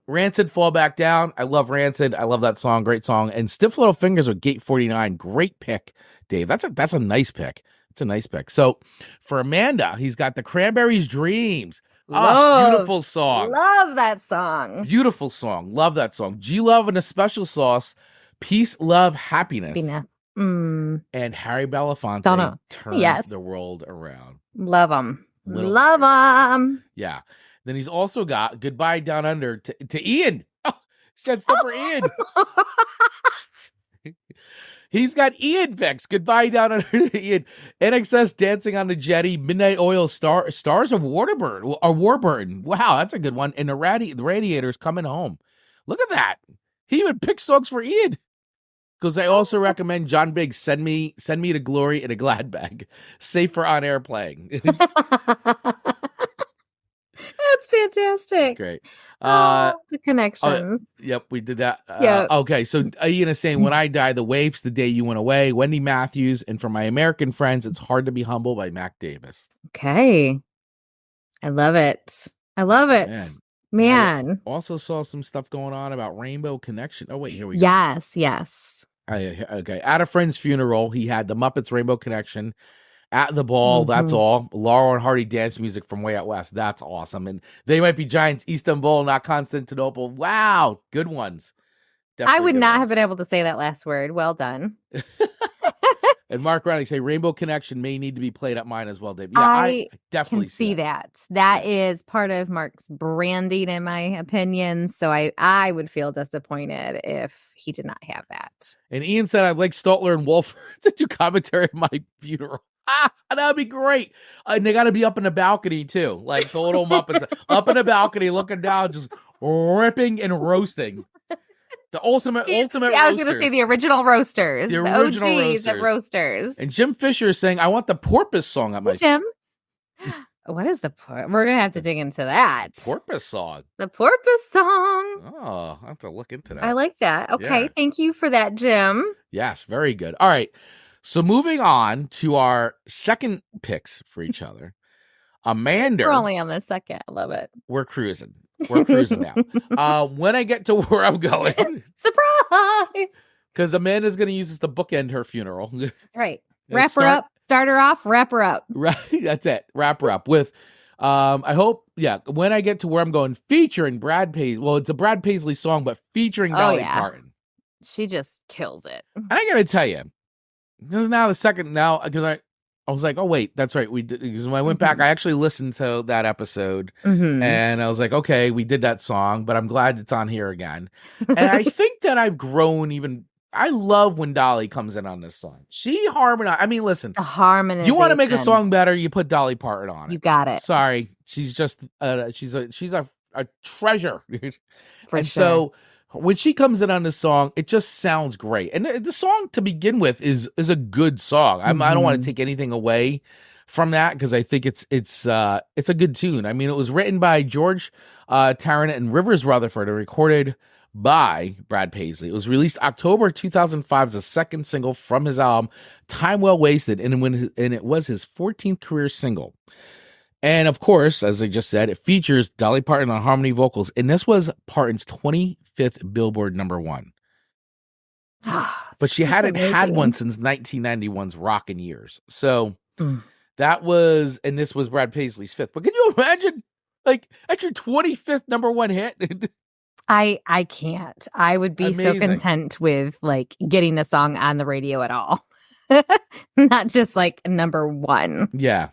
[SPEAKER 1] Rancid, Fall Back Down. I love Rancid. I love that song. Great song. And Stiff Little Fingers with Gate 49. Great pick, Dave. That's a nice pick. It's a nice pick. So for Amanda, he's got the Cranberries' Dreams. Beautiful song.
[SPEAKER 2] Love that song.
[SPEAKER 1] Beautiful song. Love that song. G Love and a Special Sauce. Peace, Love, Happiness. And Harry Belafonte turned the world around.
[SPEAKER 2] Love him. Love him.
[SPEAKER 1] Yeah. Then he's also got Goodbye Down Under to Ian. Oh, said stuff for Ian. He's got Ian picks. Goodbye Down Under to Ian. NXS Dancing on the Jetty. Midnight Oil, Stars of Warburton. Wow, that's a good one. And the Radiators Coming Home. Look at that. He even picked songs for Ian. Because I also recommend John Biggs, Send Me to Glory in a Glad Bag. Safe for on-air playing.
[SPEAKER 2] That's fantastic.
[SPEAKER 1] Great.
[SPEAKER 2] The connections.
[SPEAKER 1] Yep, we did that. Okay, so Ian is saying, When I Die, The Waves, The Day You Went Away, Wendy Matthews, and for my American friends, It's Hard to Be Humble by Mac Davis.
[SPEAKER 2] Okay. I love it. Man.
[SPEAKER 1] I also saw some stuff going on about Rainbow Connection. Oh, wait, here we go.
[SPEAKER 2] Yes.
[SPEAKER 1] Okay. At a friend's funeral, he had the Muppets Rainbow Connection. At the Ball, That's All. Laurel and Hardy dance music from Way Out West. That's awesome. And They Might Be Giants, Istanbul, Not Constantinople. Wow. Good ones.
[SPEAKER 2] Definitely I would not have been able to say that last word. Well done.
[SPEAKER 1] And Mark Ronnie say Rainbow Connection may need to be played at mine as well, Dave. Yeah, I definitely
[SPEAKER 2] can see that. That is part of Mark's branding, in my opinion. So I would feel disappointed if he did not have that.
[SPEAKER 1] And Ian said I'd like Stotler and Wolf to do commentary at my funeral. That'd be great. And they got to be up in the balcony too, like the little Muppets up in the balcony, looking down, just ripping and roasting. The ultimate roaster.
[SPEAKER 2] I was going to say the original roasters.
[SPEAKER 1] The original
[SPEAKER 2] OGs roasters.
[SPEAKER 1] And Jim Fisher is saying, I want the Porpoise song at my...
[SPEAKER 2] Jim? What is the... We're going to have to dig into that.
[SPEAKER 1] Porpoise song.
[SPEAKER 2] The Porpoise song.
[SPEAKER 1] Oh, I have to look into that.
[SPEAKER 2] I like that. Okay, yeah. Thank you for that, Jim.
[SPEAKER 1] Yes, very good. All right. So moving on to our second picks for each other. Amanda.
[SPEAKER 2] We're only on the second. I love it.
[SPEAKER 1] We're cruising now. When I get to where I'm going,
[SPEAKER 2] surprise!
[SPEAKER 1] Because Amanda's going to use this to bookend her funeral.
[SPEAKER 2] Right. Wrap her up. Start her off. Wrap her up.
[SPEAKER 1] Right. That's it. Wrap her up with. I hope. Yeah. When I get to where I'm going, featuring Brad Paisley. Well, it's a Brad Paisley song, but featuring Dolly Parton.
[SPEAKER 2] She just kills it.
[SPEAKER 1] And I got to tell you, this is now the second because I was like, oh wait, that's right. We did, because when I went back, I actually listened to that episode,
[SPEAKER 2] Mhm.
[SPEAKER 1] and I was like, okay, we did that song, but I'm glad it's on here again. And I think that I've grown even. I love when Dolly comes in on this song. She harmonized. I mean, listen,
[SPEAKER 2] The harmonization.
[SPEAKER 1] you want to make a song better, you put Dolly Parton on it.
[SPEAKER 2] You got it.
[SPEAKER 1] Sorry, she's just she's a treasure.
[SPEAKER 2] For
[SPEAKER 1] and
[SPEAKER 2] sure.
[SPEAKER 1] so when she comes in on this song, it just sounds great. And the song to begin with is a good song. I don't want to take anything away from that because I think it's a good tune. I mean, it was written by George Tarrant and Rivers Rutherford and recorded by Brad Paisley. It was released October 2005 as a second single from his album Time Well Wasted, and it was his 14th career single. And of course, as I just said, it features Dolly Parton on harmony vocals, and this was Parton's 25th Billboard #1. But she hadn't had one since 1991's Rockin' Years. So that was, and this was Brad Paisley's 5th. But can you imagine, like, that's your 25th #1 hit?
[SPEAKER 2] I can't. I would be so content with like getting a song on the radio at all. Not just like #1.
[SPEAKER 1] Yeah.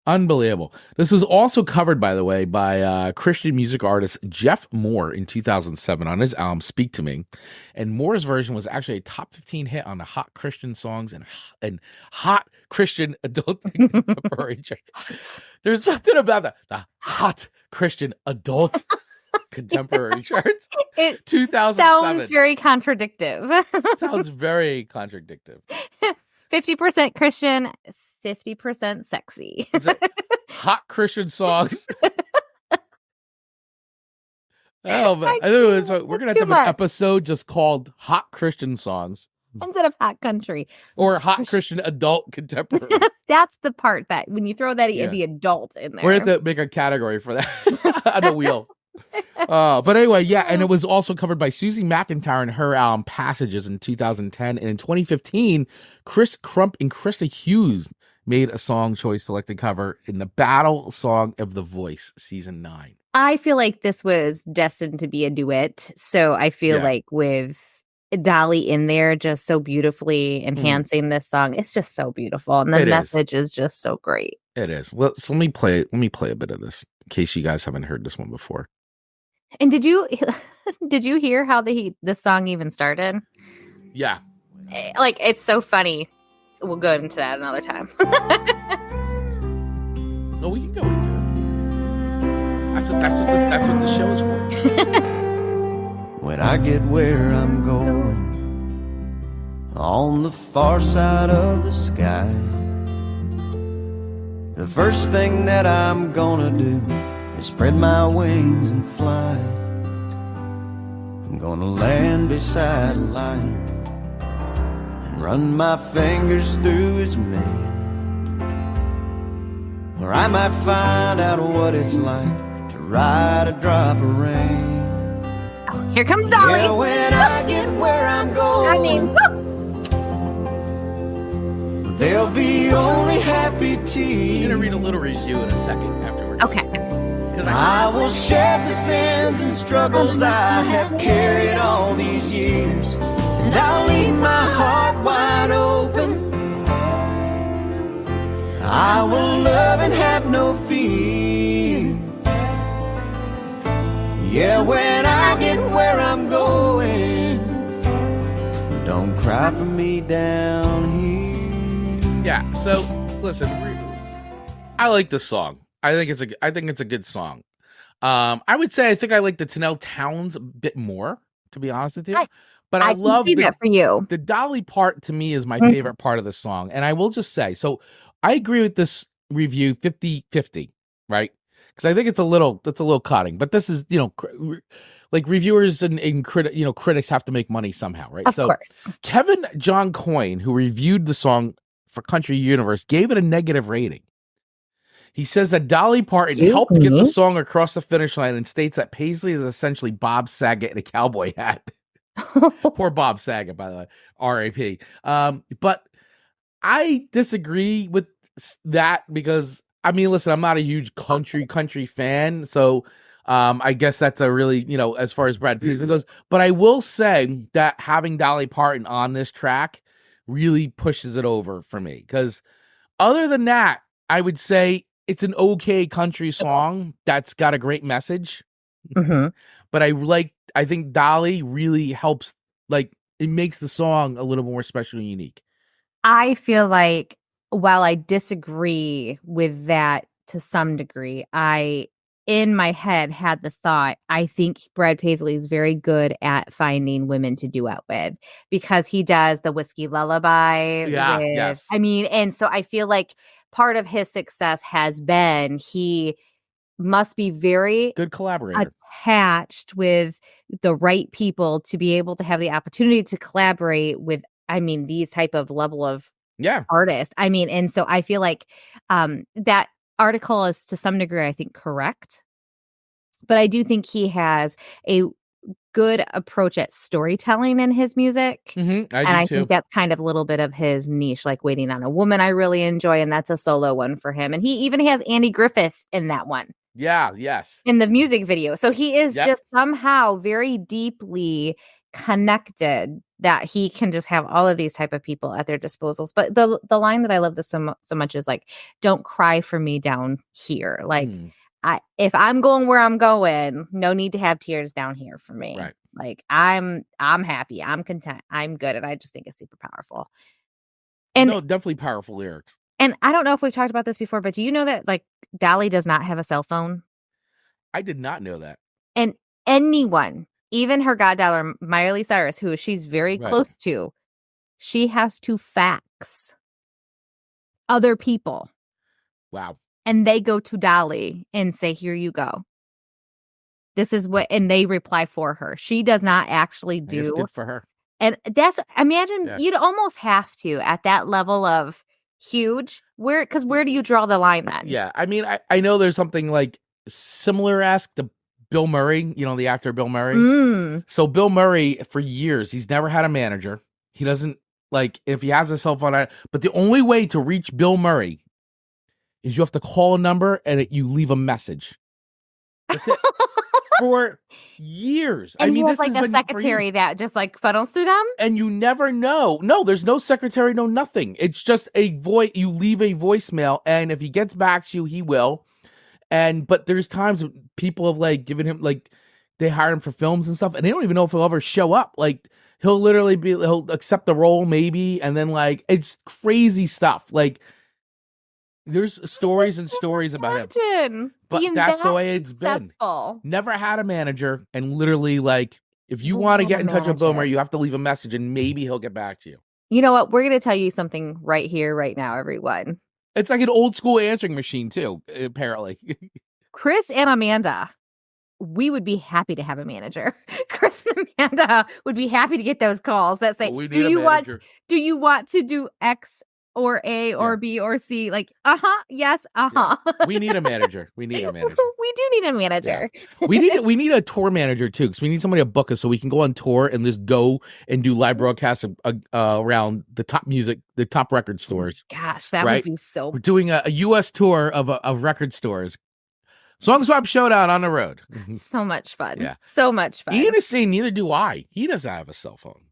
[SPEAKER 1] Unbelievable. This was also covered, by the way, by Christian music artist Jeff Moore in 2007 on his album Speak to Me. And Moore's version was actually a top 15 hit on the Hot Christian Songs and Hot Christian Adult Contemporary charts. There's something about the Hot Christian Adult Contemporary charts.
[SPEAKER 2] It
[SPEAKER 1] 2007.
[SPEAKER 2] sounds very contradictive.
[SPEAKER 1] Sounds very contradictive.
[SPEAKER 2] 50% Christian, 50% sexy.
[SPEAKER 1] Hot Christian Songs. Oh, man. I think we're going to have an episode just called Hot Christian Songs.
[SPEAKER 2] Instead of Hot Country.
[SPEAKER 1] Or Hot Christian Adult Contemporary.
[SPEAKER 2] That's the part that when you throw that the adult in there.
[SPEAKER 1] We're going to have to make a category for that on the wheel. But anyway, yeah, and it was also covered by Susie McIntyre in her album Passages in 2010. And in 2015, Chris Crump and Krista Hughes made a song choice selected cover in the Battle Song of the Voice Season 9.
[SPEAKER 2] I feel like this was destined to be a duet. So I feel like with Dolly in there just so beautifully enhancing this song, it's just so beautiful. And the message is just so great.
[SPEAKER 1] It is. Well, so let me play a bit of this in case you guys haven't heard this one before.
[SPEAKER 2] And did you hear how the song even started?
[SPEAKER 1] Yeah.
[SPEAKER 2] Like, it's so funny. We'll go into that another time.
[SPEAKER 1] No, we can go into it. That's what the show is for.
[SPEAKER 4] When I get where I'm going, on the far side of the sky, the first thing that I'm gonna do is spread my wings and fly. I'm gonna land beside a lion and run my fingers through his mane, where I might find out what it's like to ride a drop of rain.
[SPEAKER 2] Oh, here comes Dolly.
[SPEAKER 4] Yeah, when I get where I'm going, there'll be only happy tears.
[SPEAKER 1] I'm gonna read a little review in a second afterwards.
[SPEAKER 2] Okay.
[SPEAKER 4] I will shed the sins and struggles I have carried all these years, and I'll leave my heart wide open. I will love and have no fear. Yeah, when I get where I'm going, don't cry for me down here.
[SPEAKER 1] Yeah, so listen, I like this song. I think it's a good song. I would say I think I like the Tenille Towns a bit more, to be honest with you. But I love
[SPEAKER 2] that for you.
[SPEAKER 1] The Dolly part to me is my favorite part of the song. And I will just say, so I agree with this review 50-50, right? Because I think it's a little cutting. But this is, like reviewers and critics have to make money somehow, right?
[SPEAKER 2] Of course.
[SPEAKER 1] Kevin John Coyne, who reviewed the song for Country Universe, gave it a negative rating. He says that Dolly Parton helped get the song across the finish line and states that Paisley is essentially Bob Saget in a cowboy hat. Poor Bob Saget, by the way, R.I.P. But I disagree with that because, I mean, listen, I'm not a huge country fan, so I guess that's a really, as far as Brad Paisley goes. But I will say that having Dolly Parton on this track really pushes it over for me because Other than that, I would say it's an okay country song that's got a great message.
[SPEAKER 2] Mm-hmm.
[SPEAKER 1] But I think Dolly really helps, like, it makes the song a little more special and unique.
[SPEAKER 2] I feel like while I disagree with that to some degree, I, in my head, had the thought, I think Brad Paisley is very good at finding women to duet with because he does the Whiskey Lullaby.
[SPEAKER 1] Yeah, yes.
[SPEAKER 2] I mean, and so I feel like part of his success has been he must be very
[SPEAKER 1] good collaborator,
[SPEAKER 2] attached with the right people to be able to have the opportunity to collaborate with, I mean, these type of level of artists. I mean, and so I feel like that article is to some degree, I think, correct. But I do think he has a good approach at storytelling in his music.
[SPEAKER 1] Mm-hmm,
[SPEAKER 2] I think that's kind of a little bit of his niche, like Waiting on a Woman I really enjoy, and that's a solo one for him. And he even has Andy Griffith in that one.
[SPEAKER 1] Yeah, yes.
[SPEAKER 2] In the music video. So he is just somehow very deeply connected that he can just have all of these type of people at their disposals. But the line that I love this so much is like, don't cry for me down here. Like, if I'm going where I'm going, no need to have tears down here for me.
[SPEAKER 1] Right.
[SPEAKER 2] Like I'm happy. I'm content. I'm good. And I just think it's super powerful. And
[SPEAKER 1] no, definitely powerful lyrics.
[SPEAKER 2] And I don't know if we've talked about this before, but do you know that like Dolly does not have a cell phone?
[SPEAKER 1] I did not know that.
[SPEAKER 2] And anyone, even her goddaughter, Miley Cyrus, who she's very close to, she has to fax other people.
[SPEAKER 1] Wow.
[SPEAKER 2] And they go to Dolly and say, here you go. This is what, and they reply for her. She does not actually do.
[SPEAKER 1] It's good for her.
[SPEAKER 2] And that's, imagine you'd almost have to at that level of huge. Where do you draw the line then?
[SPEAKER 1] Yeah. I mean, I know there's something like similar-esque to Bill Murray, you know, the actor Bill Murray. So Bill Murray, for years, he's never had a manager. He doesn't, like, if he has a cell phone, but the only way to reach Bill Murray is you have to call a number and you leave a message. That's it. For years.
[SPEAKER 2] And
[SPEAKER 1] I mean,
[SPEAKER 2] he
[SPEAKER 1] this
[SPEAKER 2] has like a secretary that just like funnels through them.
[SPEAKER 1] And you never know. No, there's no secretary, no nothing. It's just a voice. You leave a voicemail, and if he gets back to you, he will. But there's times people have like given him, like, they hire him for films and stuff, and they don't even know if he'll ever show up. Like, he'll accept the role maybe, and then like it's crazy stuff. Like, there's stories and stories about him. But that's the way it's been. Never had a manager, and literally, like, if you want to get in touch with Bill Murray, you have to leave a message, and maybe he'll get back to you.
[SPEAKER 2] You know what? We're going to tell you something right here, right now, everyone.
[SPEAKER 1] It's like an old school answering machine, too, apparently.
[SPEAKER 2] Chris and Amanda, we would be happy to have a manager. Chris and Amanda would be happy to get those calls that say, do you want to do X or A or B or C? Like, yes,
[SPEAKER 1] Yeah. We need a manager. We do need a manager.
[SPEAKER 2] Yeah.
[SPEAKER 1] We need a tour manager too, because we need somebody to book us so we can go on tour and just go and do live broadcasts around the top record stores.
[SPEAKER 2] Gosh, that would be so.
[SPEAKER 1] We're doing a U.S. tour of record stores. Song Swap Showdown on the road.
[SPEAKER 2] So much fun.
[SPEAKER 1] Yeah.
[SPEAKER 2] So much fun.
[SPEAKER 1] Ian is saying neither do I. He doesn't have a cell phone.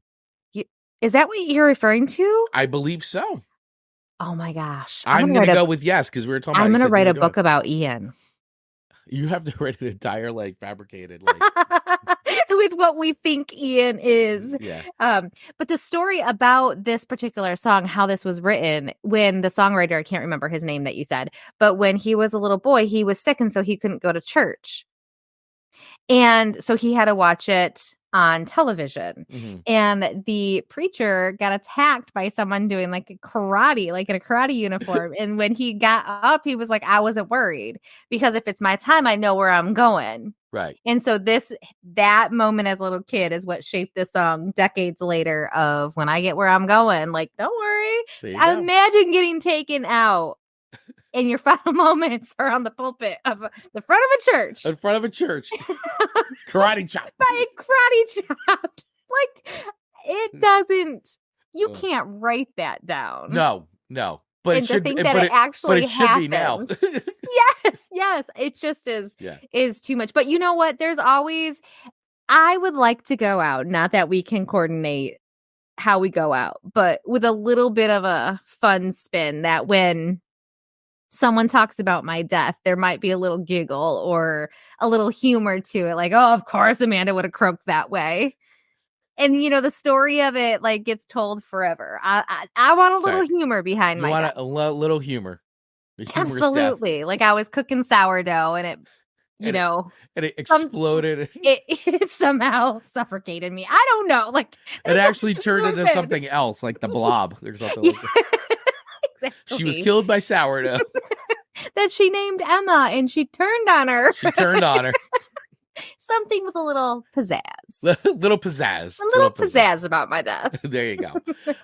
[SPEAKER 2] Is that what you're referring to?
[SPEAKER 1] I believe so.
[SPEAKER 2] Oh my gosh.
[SPEAKER 1] I'm going to go with yes, because we were talking about.
[SPEAKER 2] I'm going to write a book about Ian.
[SPEAKER 1] You have to write an entire, like, fabricated, like.
[SPEAKER 2] With what we think Ian is.
[SPEAKER 1] Yeah.
[SPEAKER 2] But the story about this particular song, how this was written, when the songwriter, I can't remember his name that you said, but when he was a little boy, he was sick, and so he couldn't go to church. And so he had to watch it on television. Mm-hmm. And the preacher got attacked by someone doing like karate, like in a karate uniform. And when he got up, he was like, I wasn't worried, because if it's my time, I know where I'm going.
[SPEAKER 1] Right.
[SPEAKER 2] And so that moment as a little kid is what shaped the song decades later of when I get where I'm going, like, don't worry. Imagine getting taken out in your final moments are on the pulpit of the front of a church.
[SPEAKER 1] In front of a church. Karate chop.
[SPEAKER 2] By a karate chop. Like, it doesn't, you can't write that down.
[SPEAKER 1] No. But
[SPEAKER 2] it should be now. Yes. It just is too much. But you know what? There's always, I would like to go out, not that we can coordinate how we go out, but with a little bit of a fun spin that when someone talks about my death, there might be a little giggle or a little humor to it. Like, oh, of course Amanda would have croaked that way. And, the story of it, like, gets told forever. I want a little humor behind my death.
[SPEAKER 1] A little humor.
[SPEAKER 2] Absolutely. Like, I was cooking sourdough and it,
[SPEAKER 1] and it exploded.
[SPEAKER 2] It somehow suffocated me. I don't know. Like,
[SPEAKER 1] it actually turned into something else, like the blob or something like that.
[SPEAKER 2] Exactly.
[SPEAKER 1] She was killed by sourdough.
[SPEAKER 2] That she named Emma and she turned on her. Something with a little pizzazz.
[SPEAKER 1] little pizzazz.
[SPEAKER 2] A little pizzazz about my death.
[SPEAKER 1] There you go.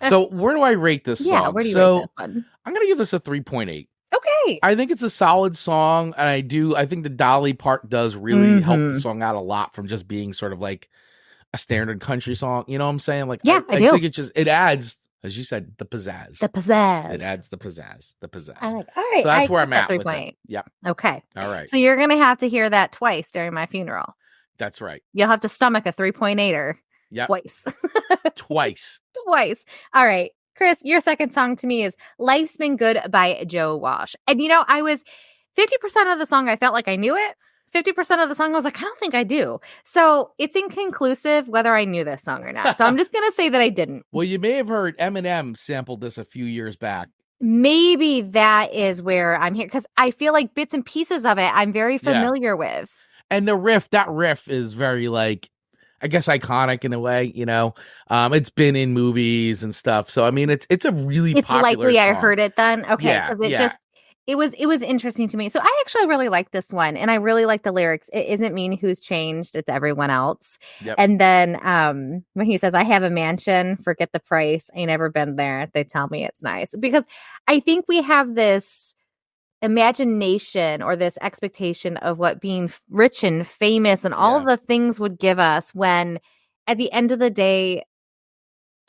[SPEAKER 1] So where do I rate this song?
[SPEAKER 2] Yeah, where do you rate this one?
[SPEAKER 1] I'm going to give this a 3.8.
[SPEAKER 2] Okay.
[SPEAKER 1] I think it's a solid song, and I think the Dolly part does really help the song out a lot from just being sort of like a standard country song. You know what I'm saying? Like,
[SPEAKER 2] yeah,
[SPEAKER 1] I think it adds, as you said, the pizzazz.
[SPEAKER 2] The pizzazz.
[SPEAKER 1] It adds the pizzazz. The pizzazz.
[SPEAKER 2] I like. All right.
[SPEAKER 1] So that's where I'm at with it.
[SPEAKER 2] Yeah. Okay.
[SPEAKER 1] All right.
[SPEAKER 2] So you're gonna have to hear that twice during my funeral.
[SPEAKER 1] That's right.
[SPEAKER 2] You'll have to stomach a 3.8er.
[SPEAKER 1] Yeah.
[SPEAKER 2] Twice.
[SPEAKER 1] Twice.
[SPEAKER 2] All right. Chris, your second song to me is Life's Been Good by Joe Walsh. And I was 50% of the song, I felt like I knew it. 50% of the song, I was like, I don't think I do. So it's inconclusive whether I knew this song or not. So I'm just going to say that I didn't.
[SPEAKER 1] Well, you may have heard Eminem sampled this a few years back.
[SPEAKER 2] Maybe that is where I'm here, because I feel like bits and pieces of it I'm very familiar with.
[SPEAKER 1] And that riff is very, like, I guess iconic in a way, it's been in movies and stuff. So, I mean, it's a really popular
[SPEAKER 2] likely
[SPEAKER 1] song.
[SPEAKER 2] I heard it then. Okay.
[SPEAKER 1] Yeah,
[SPEAKER 2] it was interesting to me. So I actually really like this one, and I really like the lyrics. It isn't me who's changed, it's everyone else.
[SPEAKER 1] Yep.
[SPEAKER 2] And then when he says, I have a mansion, forget the price, ain't never been there, they tell me it's nice. Because I think we have this imagination or this expectation of what being rich and famous and all of the things would give us, when at the end of the day,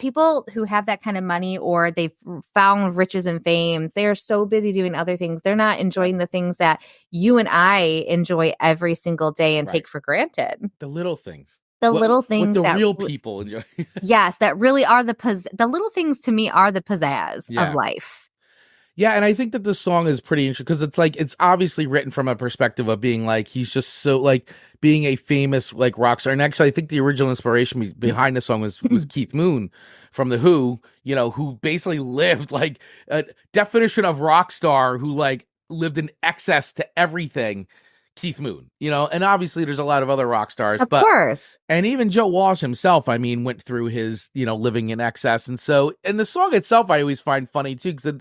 [SPEAKER 2] people who have that kind of money or they've found riches and fames, they are so busy doing other things. They're not enjoying the things that you and I enjoy every single day and take for granted.
[SPEAKER 1] The little things.
[SPEAKER 2] Little things
[SPEAKER 1] what the
[SPEAKER 2] that
[SPEAKER 1] real people enjoy.
[SPEAKER 2] Yes, that really are the little things to me are the pizzazz of life.
[SPEAKER 1] Yeah, and I think that this song is pretty interesting because it's obviously written from a perspective of being like, he's just so like being a famous like rock star. And actually, I think the original inspiration behind the song was Keith Moon from The Who, who basically lived like a definition of rock star who like lived in excess to everything. Keith Moon, and obviously there's a lot of other rock stars,
[SPEAKER 2] of course.
[SPEAKER 1] And even Joe Walsh himself, I mean, went through his, living in excess. And the song itself, I always find funny too, because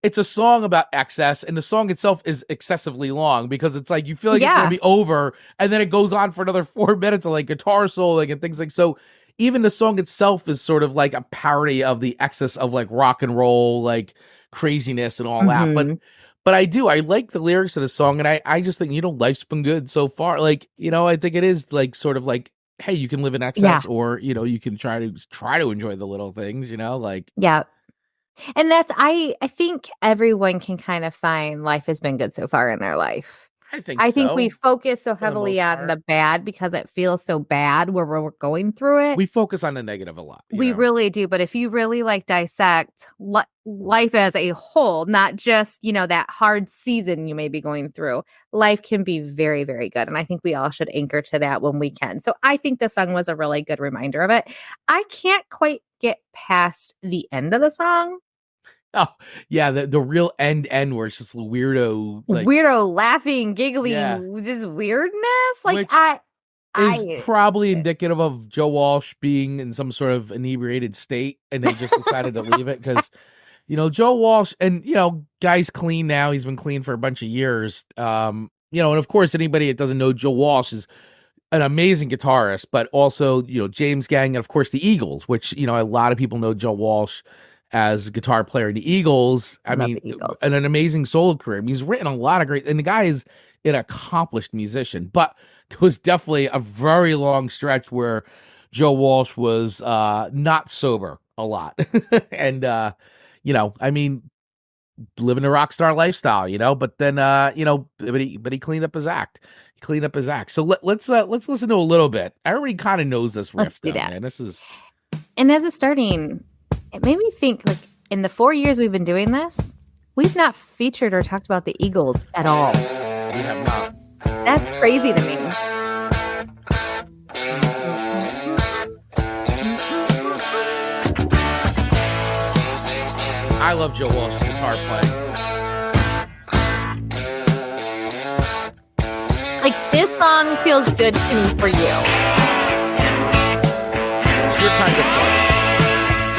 [SPEAKER 1] it's a song about excess, and the song itself is excessively long because it's like you feel like it's going to be over, and then it goes on for another 4 minutes of like guitar soloing and things like so. Even the song itself is sort of like a parody of the excess of like rock and roll, like craziness and all that. But I like the lyrics of the song, and I just think life's been good so far. Like I think it is like sort of like, hey, you can live in excess, or you can try to enjoy the little things. Like
[SPEAKER 2] And that's, I think everyone can kind of find life has been good so far in their life. I think we focus so heavily on the bad because it feels so bad where we're going through it.
[SPEAKER 1] We focus on the negative a lot.
[SPEAKER 2] We really do. But if you really dissect life as a whole, not just, that hard season you may be going through, life can be very, very good. And I think we all should anchor to that when we can. So I think the song was a really good reminder of it. I can't quite get past the end of the song.
[SPEAKER 1] Oh, yeah, the real end where it's just weirdo.
[SPEAKER 2] Weirdo laughing, giggling, just weirdness. Like,
[SPEAKER 1] is probably indicative of Joe Walsh being in some sort of inebriated state, and they just decided to leave it because, Joe Walsh, and, guy's clean now. He's been clean for a bunch of years. And of course, anybody that doesn't know Joe Walsh is an amazing guitarist, but also, James Gang, and of course the Eagles, which, a lot of people know Joe Walsh as a guitar player in the Eagles. I mean, an amazing solo career. I mean, he's written a lot of great, and the guy is an accomplished musician, but it was definitely a very long stretch where Joe Walsh was not sober a lot. And, I mean, living a rock star lifestyle, but then, but he cleaned up his act. So let's listen to a little bit. Everybody kind of knows this riff,
[SPEAKER 2] Let's do that.
[SPEAKER 1] Man. This is...
[SPEAKER 2] And as a starting, it made me think, like, in the 4 years we've been doing this, we've not featured or talked about the Eagles at all.
[SPEAKER 1] We have not.
[SPEAKER 2] That's crazy to me.
[SPEAKER 1] I love Joe Walsh's guitar playing.
[SPEAKER 2] Like, this song feels good to me for you.
[SPEAKER 1] It's your kind of fun.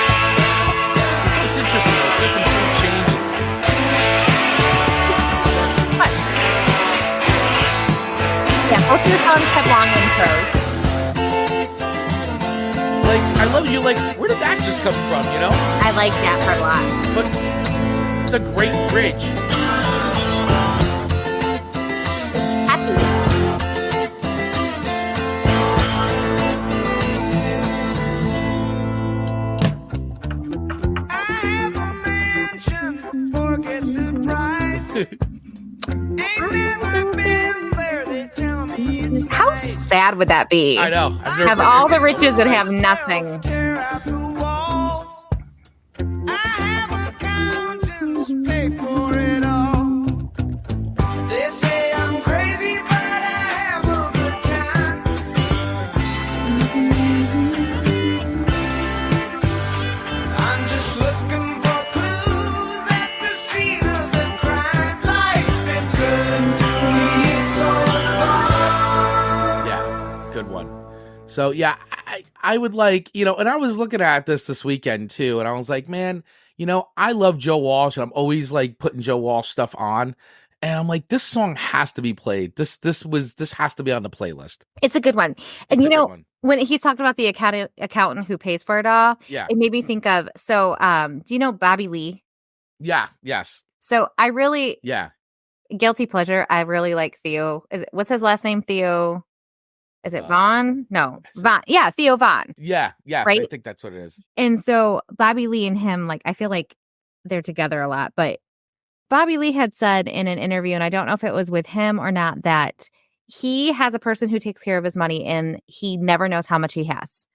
[SPEAKER 1] This song's interesting. It's got some cool changes.
[SPEAKER 2] What? Yeah, both your songs have long intros.
[SPEAKER 1] Like, I love you. Like, where did that just come from, you know?
[SPEAKER 2] I like that part a lot.
[SPEAKER 1] But it's a great bridge.
[SPEAKER 2] Happy.
[SPEAKER 4] I have a mansion, forget the price. Ain't never been there, they tell me it's
[SPEAKER 2] How sad would that be?
[SPEAKER 1] I know. I've never
[SPEAKER 2] Have
[SPEAKER 1] been
[SPEAKER 2] all
[SPEAKER 1] there.
[SPEAKER 2] the riches and have nothing.
[SPEAKER 4] tear out the walls. I have accountants pay for it all. They say I'm crazy, but I have a good time. I'm just looking for clues at the scene of the crime. Life's been good to me so far.
[SPEAKER 1] Yeah, good one. So yeah, I would like, you know, and I was looking at this weekend too, and I was like, man, you know, I love Joe Walsh, and I'm always like putting Joe Walsh stuff on, and I'm like, this song has to be played. This has to be on the playlist.
[SPEAKER 2] It's a good one. And
[SPEAKER 1] It's
[SPEAKER 2] you
[SPEAKER 1] a good
[SPEAKER 2] know,
[SPEAKER 1] one.
[SPEAKER 2] when he's talking about the accountant who pays for it all,
[SPEAKER 1] Yeah,
[SPEAKER 2] it made me think of, so do you know Bobby Lee?
[SPEAKER 1] yeah, yes,
[SPEAKER 2] So I really,
[SPEAKER 1] yeah.
[SPEAKER 2] guilty pleasure, I really like Theo. What's his last name? Theo. Is it Vaughn? No. Vaughn. Yeah, Theo Vaughn.
[SPEAKER 1] Yeah, yes, I
[SPEAKER 2] Right?
[SPEAKER 1] think that's what it is.
[SPEAKER 2] And so Bobby Lee and him, like, I feel like they're together a lot. But Bobby Lee had said in an interview, and I don't know if it was with him or not, that he has a person who takes care of his money and he never knows how much he has.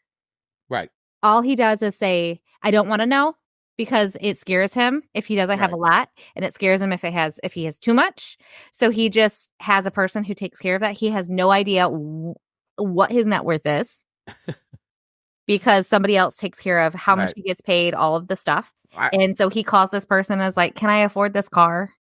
[SPEAKER 1] Right.
[SPEAKER 2] All he does is say, I don't want to know, because it scares him if he doesn't have a lot, and it scares him if he has too much. So he just has a person who takes care of that. He has no idea what his net worth is because somebody else takes care of how much
[SPEAKER 1] Right.
[SPEAKER 2] he gets paid, all of the stuff.
[SPEAKER 1] I-
[SPEAKER 2] And so he calls this person as like, can I afford this car?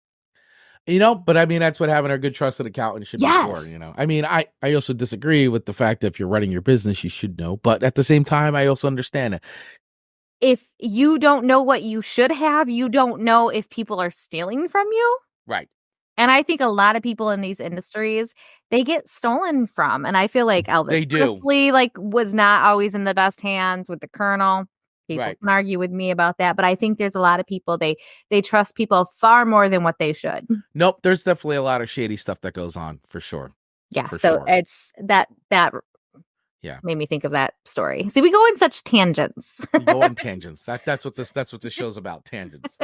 [SPEAKER 1] You know, but I mean, that's what having a good trusted accountant should be for,
[SPEAKER 2] Yes.
[SPEAKER 1] you know. I mean, I also disagree with the fact that if you're running your business, you should know. But at the same time, I also understand it.
[SPEAKER 2] If you don't know what you should have, you don't know if people are stealing from you.
[SPEAKER 1] Right.
[SPEAKER 2] And I think a lot of people in these industries, they get stolen from. And I feel like Elvis
[SPEAKER 1] They do.
[SPEAKER 2] Presley, like, was not always in the best hands with the Colonel. People
[SPEAKER 1] Right.
[SPEAKER 2] can argue with me about that, but I think there's a lot of people, they trust people far more than what they should.
[SPEAKER 1] Nope, there's definitely a lot of shady stuff that goes on for sure.
[SPEAKER 2] Yeah.
[SPEAKER 1] For
[SPEAKER 2] So
[SPEAKER 1] sure.
[SPEAKER 2] it's that
[SPEAKER 1] Yeah.
[SPEAKER 2] made me think of that story. See, we go in such tangents.
[SPEAKER 1] You go on tangents. That's what this show's about, tangents.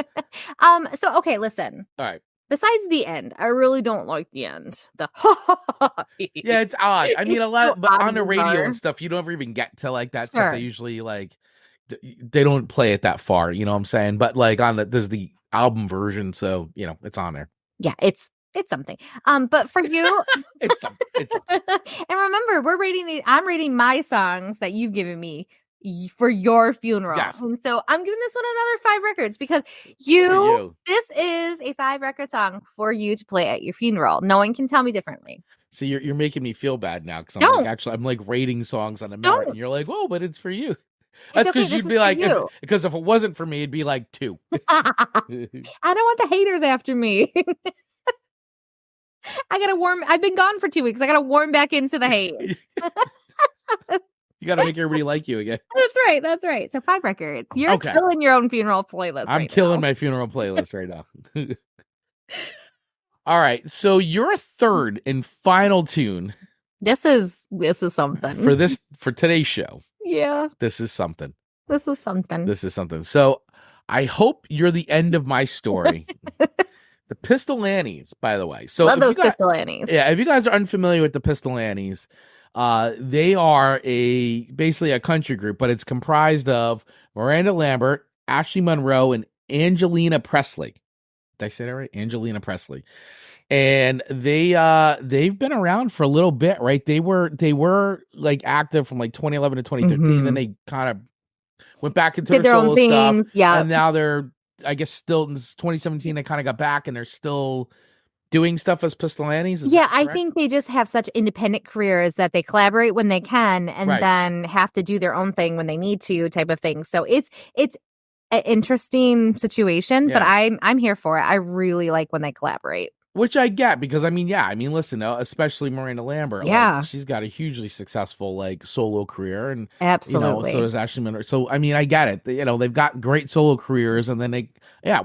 [SPEAKER 2] So okay, listen.
[SPEAKER 1] All right.
[SPEAKER 2] Besides the end, I really don't like the end. The
[SPEAKER 1] Yeah, it's odd. I mean, a
[SPEAKER 2] It's
[SPEAKER 1] lot,
[SPEAKER 2] so
[SPEAKER 1] but
[SPEAKER 2] odd
[SPEAKER 1] on
[SPEAKER 2] and
[SPEAKER 1] the radio
[SPEAKER 2] bizarre.
[SPEAKER 1] and stuff, you don't ever even get to like that stuff.
[SPEAKER 2] Sure.
[SPEAKER 1] They usually like they don't play it that far. You know what I'm saying? But like there's the album version, so you know it's on there.
[SPEAKER 2] Yeah, it's something. But for you,
[SPEAKER 1] It's something. It's something.
[SPEAKER 2] and remember, I'm rating my songs that you've given me for your funeral.
[SPEAKER 1] Yes.
[SPEAKER 2] And so I'm giving this one another 5 records because
[SPEAKER 1] For
[SPEAKER 2] you,
[SPEAKER 1] you.
[SPEAKER 2] this is a 5-record song for you to play at your funeral. No one can tell me differently.
[SPEAKER 1] See, you're making me feel bad now because
[SPEAKER 2] Don't.
[SPEAKER 1] I'm like rating songs on a merit,
[SPEAKER 2] Don't.
[SPEAKER 1] and you're like, oh, but it's for you.
[SPEAKER 2] It's
[SPEAKER 1] That's
[SPEAKER 2] okay,
[SPEAKER 1] because
[SPEAKER 2] this
[SPEAKER 1] you'd
[SPEAKER 2] is
[SPEAKER 1] be
[SPEAKER 2] for
[SPEAKER 1] like,
[SPEAKER 2] you.
[SPEAKER 1] because if it wasn't for me, it'd be like 2.
[SPEAKER 2] I don't want the haters after me. I've been gone for 2 weeks. I gotta warm back into the hate.
[SPEAKER 1] You got to make everybody like you again.
[SPEAKER 2] That's right. So 5 records. You're
[SPEAKER 1] Okay.
[SPEAKER 2] killing your own funeral playlist.
[SPEAKER 1] I'm
[SPEAKER 2] right
[SPEAKER 1] killing
[SPEAKER 2] now.
[SPEAKER 1] my funeral playlist right now. All right, so your third and final tune
[SPEAKER 2] This is something.
[SPEAKER 1] for today's show.
[SPEAKER 2] Yeah,
[SPEAKER 1] This is something.
[SPEAKER 2] this is something.
[SPEAKER 1] This is something. So I hope you're the end of my story. The Pistol Annies, by the way. So
[SPEAKER 2] Love those Pistol Annies.
[SPEAKER 1] Yeah, if you guys are unfamiliar with the Pistol Annies, they are basically a country group, but it's comprised of Miranda Lambert, Ashley Monroe, and Angelina Presley. Did I say that right? Angelina Presley. And they've been around for a little bit, right? They were like active from like 2011 to 2013. Then they kind of went back into their solo stuff.
[SPEAKER 2] Yeah.
[SPEAKER 1] And now they're, I guess, still in 2017, they kind of got back and they're still doing stuff as Pistol Annies.
[SPEAKER 2] Yeah, I think they just have such independent careers that they collaborate when they can and then have to do their own thing when they need to, type of thing. So it's an interesting situation, but I'm here for it. I really like when they collaborate.
[SPEAKER 1] Which I get because, listen, especially Miranda Lambert.
[SPEAKER 2] Yeah.
[SPEAKER 1] Like, she's got a hugely successful, like, solo career. And,
[SPEAKER 2] absolutely.
[SPEAKER 1] So does Ashley Monroe. So, I get it. They've got great solo careers. And then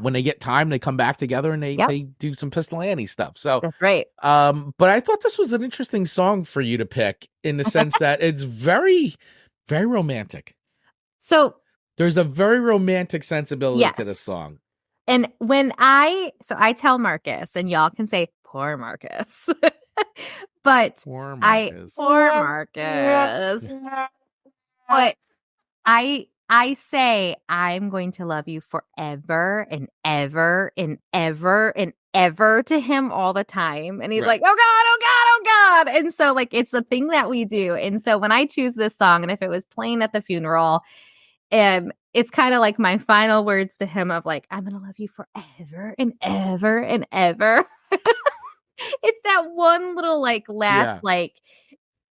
[SPEAKER 1] when they get time, they come back together and they do some Pistol Annie stuff. So,
[SPEAKER 2] that's right.
[SPEAKER 1] But I thought this was an interesting song for you to pick in the sense that it's very, very romantic.
[SPEAKER 2] So,
[SPEAKER 1] there's a very romantic sensibility to this song.
[SPEAKER 2] And when I tell Marcus, and y'all can say, poor Marcus, but
[SPEAKER 1] poor Marcus.
[SPEAKER 2] But I say, I'm going to love you forever and ever and ever and ever to him all the time. And he's like, oh God, oh God, oh God. And so, like, it's the thing that we do. And so when I choose this song, and if it was playing at the funeral, it's kind of like my final words to him of like, I'm gonna love you forever and ever and ever. It's that one little like last like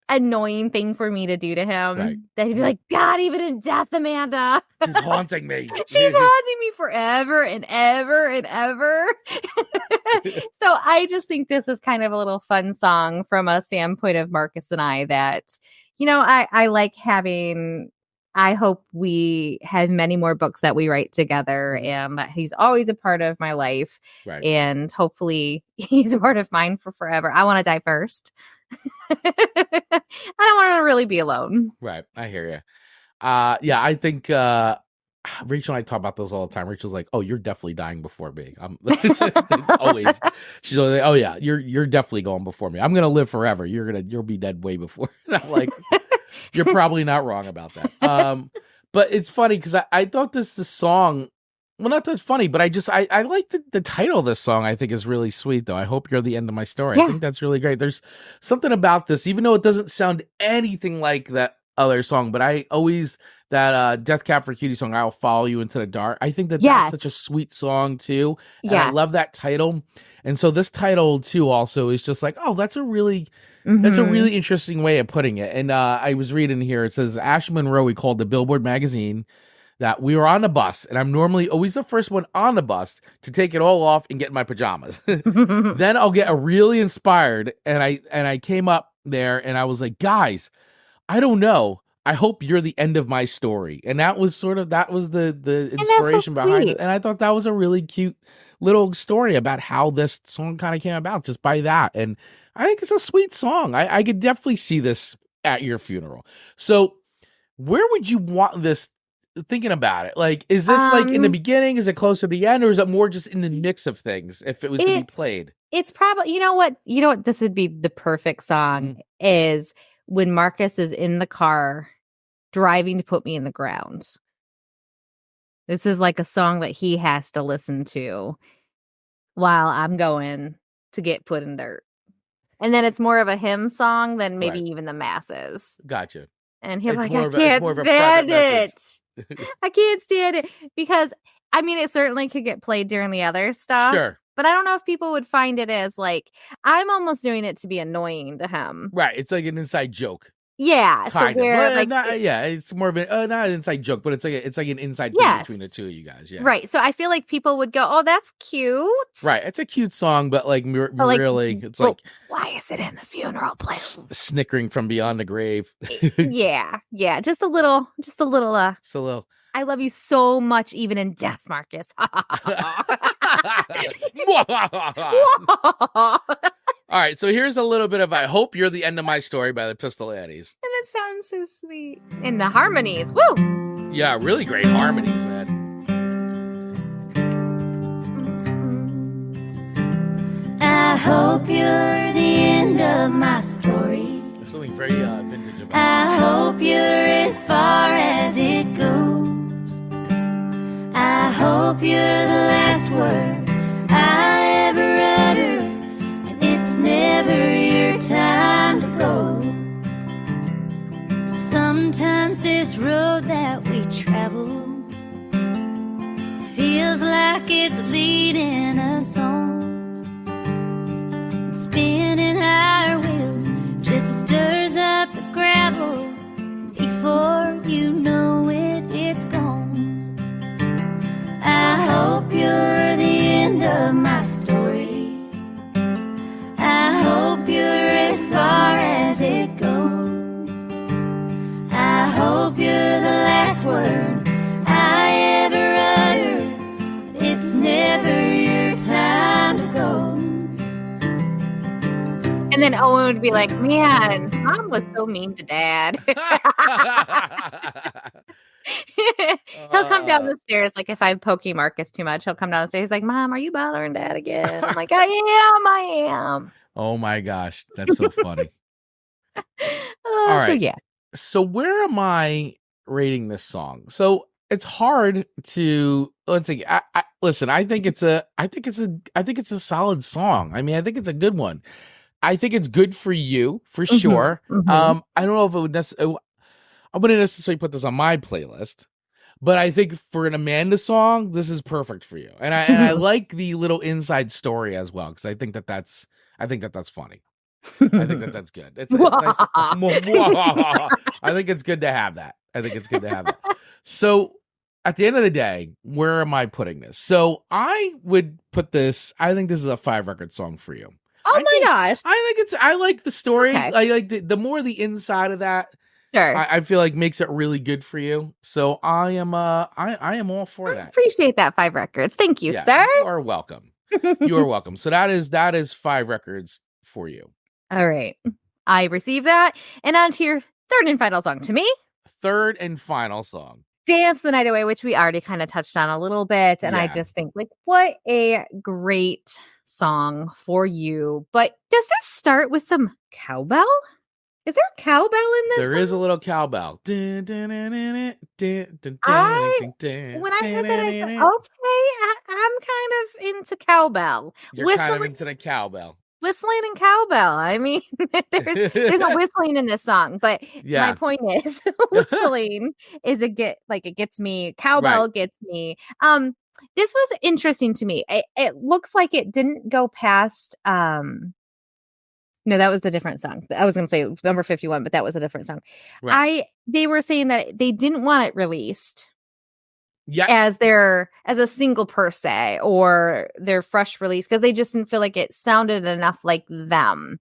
[SPEAKER 2] annoying thing for me to do to him that he'd be like, God, even in death, Amanda,
[SPEAKER 1] she's haunting me.
[SPEAKER 2] She's haunting me forever and ever and ever. So I just think this is kind of a little fun song from a standpoint of Marcus and I that, I like having. I hope we have many more books that we write together, and that he's always a part of my life.
[SPEAKER 1] Right.
[SPEAKER 2] And hopefully he's a part of mine for forever. I want to die first. I don't want to really be alone.
[SPEAKER 1] Right. I hear you. I think Rachel and I talk about those all the time. Rachel's like, oh, you're definitely dying before me. Always. She's always like, oh yeah, you're definitely going before me. I'm going to live forever. You'll be dead way before. I'm like, you're probably not wrong about that. But it's funny because I thought the song, well, not that's funny, but I like the title of this song. I think is really sweet, though. I hope you're the end of my story.
[SPEAKER 2] Yeah.
[SPEAKER 1] I think that's really great. There's something about this, even though it doesn't sound anything like that other song, but I always, that Death Cab for Cutie song, I'll Follow You Into the Dark. I think that's such a sweet song, too. And I love that title. And so this title, too, also is just like, oh, that's a really interesting way of putting it. And I was reading here, it says, Ashley Monroe called the Billboard magazine that we were on the bus, and I'm normally always the first one on the bus to take it all off and get in my pajamas. Then I'll get really inspired, and I came up there, and I was like, guys, I don't know. I hope you're the end of my story. And that was the inspiration behind it. And I thought that was a really cute little story about how this song kind of came about just by that. And I think it's a sweet song. I could definitely see this at your funeral. So where would you want this, thinking about it? Like, is this like in the beginning? Is it closer to the end? Or is it more just in the mix of things if it was to be played?
[SPEAKER 2] It's probably, you know what, this would be the perfect song is when Marcus is in the car driving to put me in the ground. This is like a song that he has to listen to while I'm going to get put in dirt. And then it's more of a hymn song than maybe even the masses.
[SPEAKER 1] Gotcha.
[SPEAKER 2] And he's like, I can't stand it. I can't stand it. Because, it certainly could get played during the other stuff.
[SPEAKER 1] Sure.
[SPEAKER 2] But I don't know if people would find it as like, I'm almost doing it to be annoying to him.
[SPEAKER 1] Right. It's like an inside joke.
[SPEAKER 2] Yeah.
[SPEAKER 1] Kind
[SPEAKER 2] so where,
[SPEAKER 1] of. It's more of an not an inside joke, but it's like an inside thing between the two of you guys. Yeah.
[SPEAKER 2] Right. So I feel like people would go, oh, that's cute.
[SPEAKER 1] Right. It's a cute song, but like really, it's like,
[SPEAKER 2] why is it in the funeral place?
[SPEAKER 1] Snickering from beyond the grave.
[SPEAKER 2] Yeah. Just a little.
[SPEAKER 1] Just a little.
[SPEAKER 2] I love you so much, even in death, Marcus.
[SPEAKER 1] All right, so here's a little bit of I Hope You're the End of My Story by the Pistol Annies.
[SPEAKER 2] And it sounds so sweet. And the harmonies, woo!
[SPEAKER 1] Yeah, really great harmonies, man.
[SPEAKER 3] hope you're the end of my story.
[SPEAKER 1] There's something very vintage about
[SPEAKER 3] I hope you're as far as it goes. I hope you're the last word I ever utter, and it's never your time to go. Sometimes this road that we travel feels like it's leading us on, and spinning our wheels just stirs up the gravel. Before you know it, it's gone. I hope you're the end of my story. I hope you're as far as it goes. I hope you're the last word I ever utter. It's never your time to go.
[SPEAKER 2] And then Owen would be like, man, Mom was so mean to Dad. He'll come down the stairs, like if I'm poking Marcus too much, he'll come down the stairs. He's like, Mom, are you bothering Dad again? I'm like, I am.
[SPEAKER 1] Oh my gosh, that's so funny.
[SPEAKER 2] All
[SPEAKER 1] right.
[SPEAKER 2] So yeah.
[SPEAKER 1] So where am I rating this song? So it's hard to let's see. Listen, I think it's a solid song. I mean, I think it's a good one. I think it's good for you for sure. I don't know if it would necessarily. I wouldn't necessarily put this on my playlist, but I think for an Amanda song, this is perfect for you. And I like the little inside story as well, because I think that's funny. I think that's good. It's nice. I think it's good to have that. So at the end of the day, where am I putting this? So I would put this. I think this is a 5-record song for you.
[SPEAKER 2] Oh my gosh!
[SPEAKER 1] I like the story.
[SPEAKER 2] Okay.
[SPEAKER 1] I like the more the inside of that.
[SPEAKER 2] Sure.
[SPEAKER 1] I feel like makes it really good for you. So I am all for that.
[SPEAKER 2] Appreciate that 5 records. Thank you, sir.
[SPEAKER 1] You are welcome. You are welcome. So that is 5 records for you.
[SPEAKER 2] All right. I received that. And on to your third and final song to me.
[SPEAKER 1] Third and final song.
[SPEAKER 2] Dance the Night Away, which we already kind of touched on a little bit. And I just think, like, what a great song for you. But does this start with some cowbell? Is there cowbell in this
[SPEAKER 1] There
[SPEAKER 2] song?
[SPEAKER 1] is a little cowbell. When
[SPEAKER 2] I heard that, I thought, okay, I'm kind of into cowbell.
[SPEAKER 1] You're kind of into the cowbell.
[SPEAKER 2] Whistling and cowbell. I mean, there's no whistling in this song, but my point is, whistling is it gets me. Cowbell gets me. This was interesting to me. It looks like it didn't go past. No, that was the different song. I was going to say number 51, but that was a different song. Right. They were saying that they didn't want it released. As a single per se or their fresh release, because they just didn't feel like it sounded enough like them.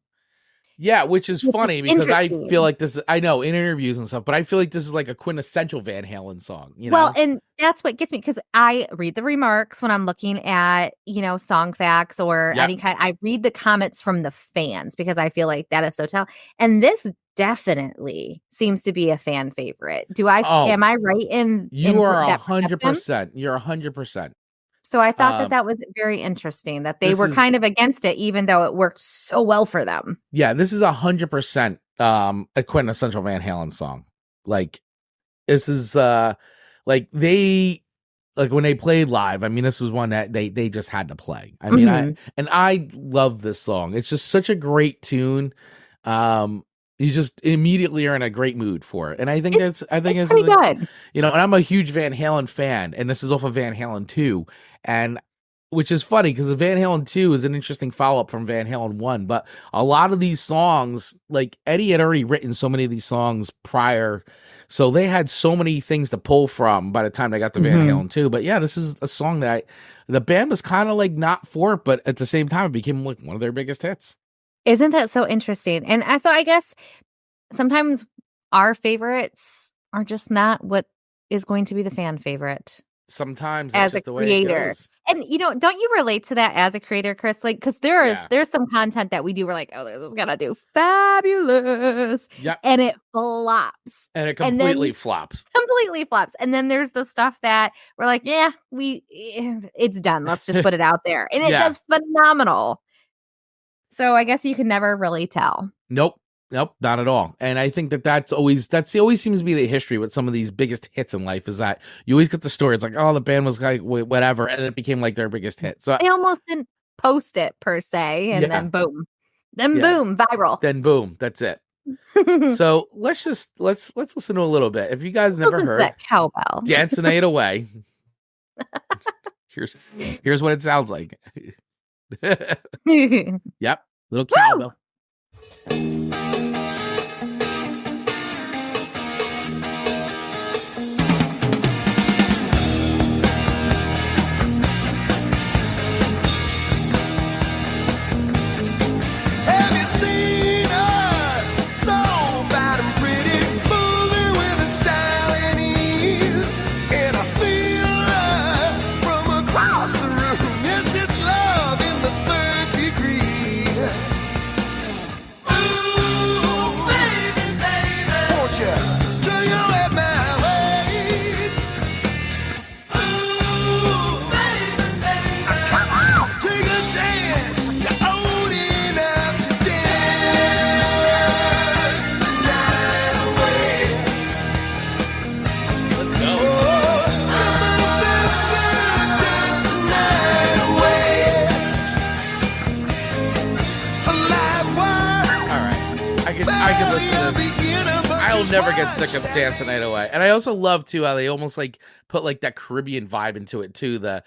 [SPEAKER 1] Yeah, which is funny because I feel like this. I know in interviews and stuff, but I feel like this is like a quintessential Van Halen song. You know?
[SPEAKER 2] Well, and that's what gets me, because I read the remarks when I'm looking at song facts or any kind. I read the comments from the fans because I feel like that is so tell. And this definitely seems to be a fan favorite. Am I right in?
[SPEAKER 1] You are 100%. You're 100%.
[SPEAKER 2] So I thought that was very interesting that they were kind of against it, even though it worked so well for them. Yeah,
[SPEAKER 1] this is 100% a quintessential Van Halen song. Like, this is like when they played live. I mean, this was one that they just had to play. I mean, I love this song. It's just such a great tune. You just immediately are in a great mood for it. And I think it's pretty good. And I'm a huge Van Halen fan, and this is off of Van Halen 2. And which is funny because Van Halen 2 is an interesting follow-up from Van Halen 1. But a lot of these songs, like Eddie had already written so many of these songs prior. So they had so many things to pull from by the time they got to Van Halen 2. But yeah, this is a song that the band was kind of like not for it, but at the same time, it became like one of their biggest hits.
[SPEAKER 2] Isn't that so interesting? And so I guess sometimes our favorites are just not what is going to be the fan favorite.
[SPEAKER 1] Sometimes that's
[SPEAKER 2] as
[SPEAKER 1] just
[SPEAKER 2] a
[SPEAKER 1] the way
[SPEAKER 2] creator.
[SPEAKER 1] It goes.
[SPEAKER 2] And don't you relate to that as a creator, Chris? Like, because there's some content that we do. We're like, oh, this is gonna do fabulous, and it flops,
[SPEAKER 1] and it completely flops.
[SPEAKER 2] And then there's the stuff that we're like, yeah, it's done. Let's just put it out there, and it does phenomenal. So I guess you can never really tell.
[SPEAKER 1] Nope, not at all. And I think that always seems to be the history with some of these biggest hits in life, is that you always get the story. It's like, oh, the band was like whatever, and it became like their biggest hit. So
[SPEAKER 2] they almost didn't post it per se, and then boom, boom, viral.
[SPEAKER 1] Then boom, that's it. So let's listen to a little bit. If you guys never heard
[SPEAKER 2] that cowbell,
[SPEAKER 1] Dance the Night Away, here's what it sounds like. Yep, little cowbell. I'll never get sick of Dance the Night Away. And I also love too how they almost like put like that Caribbean vibe into it too. Like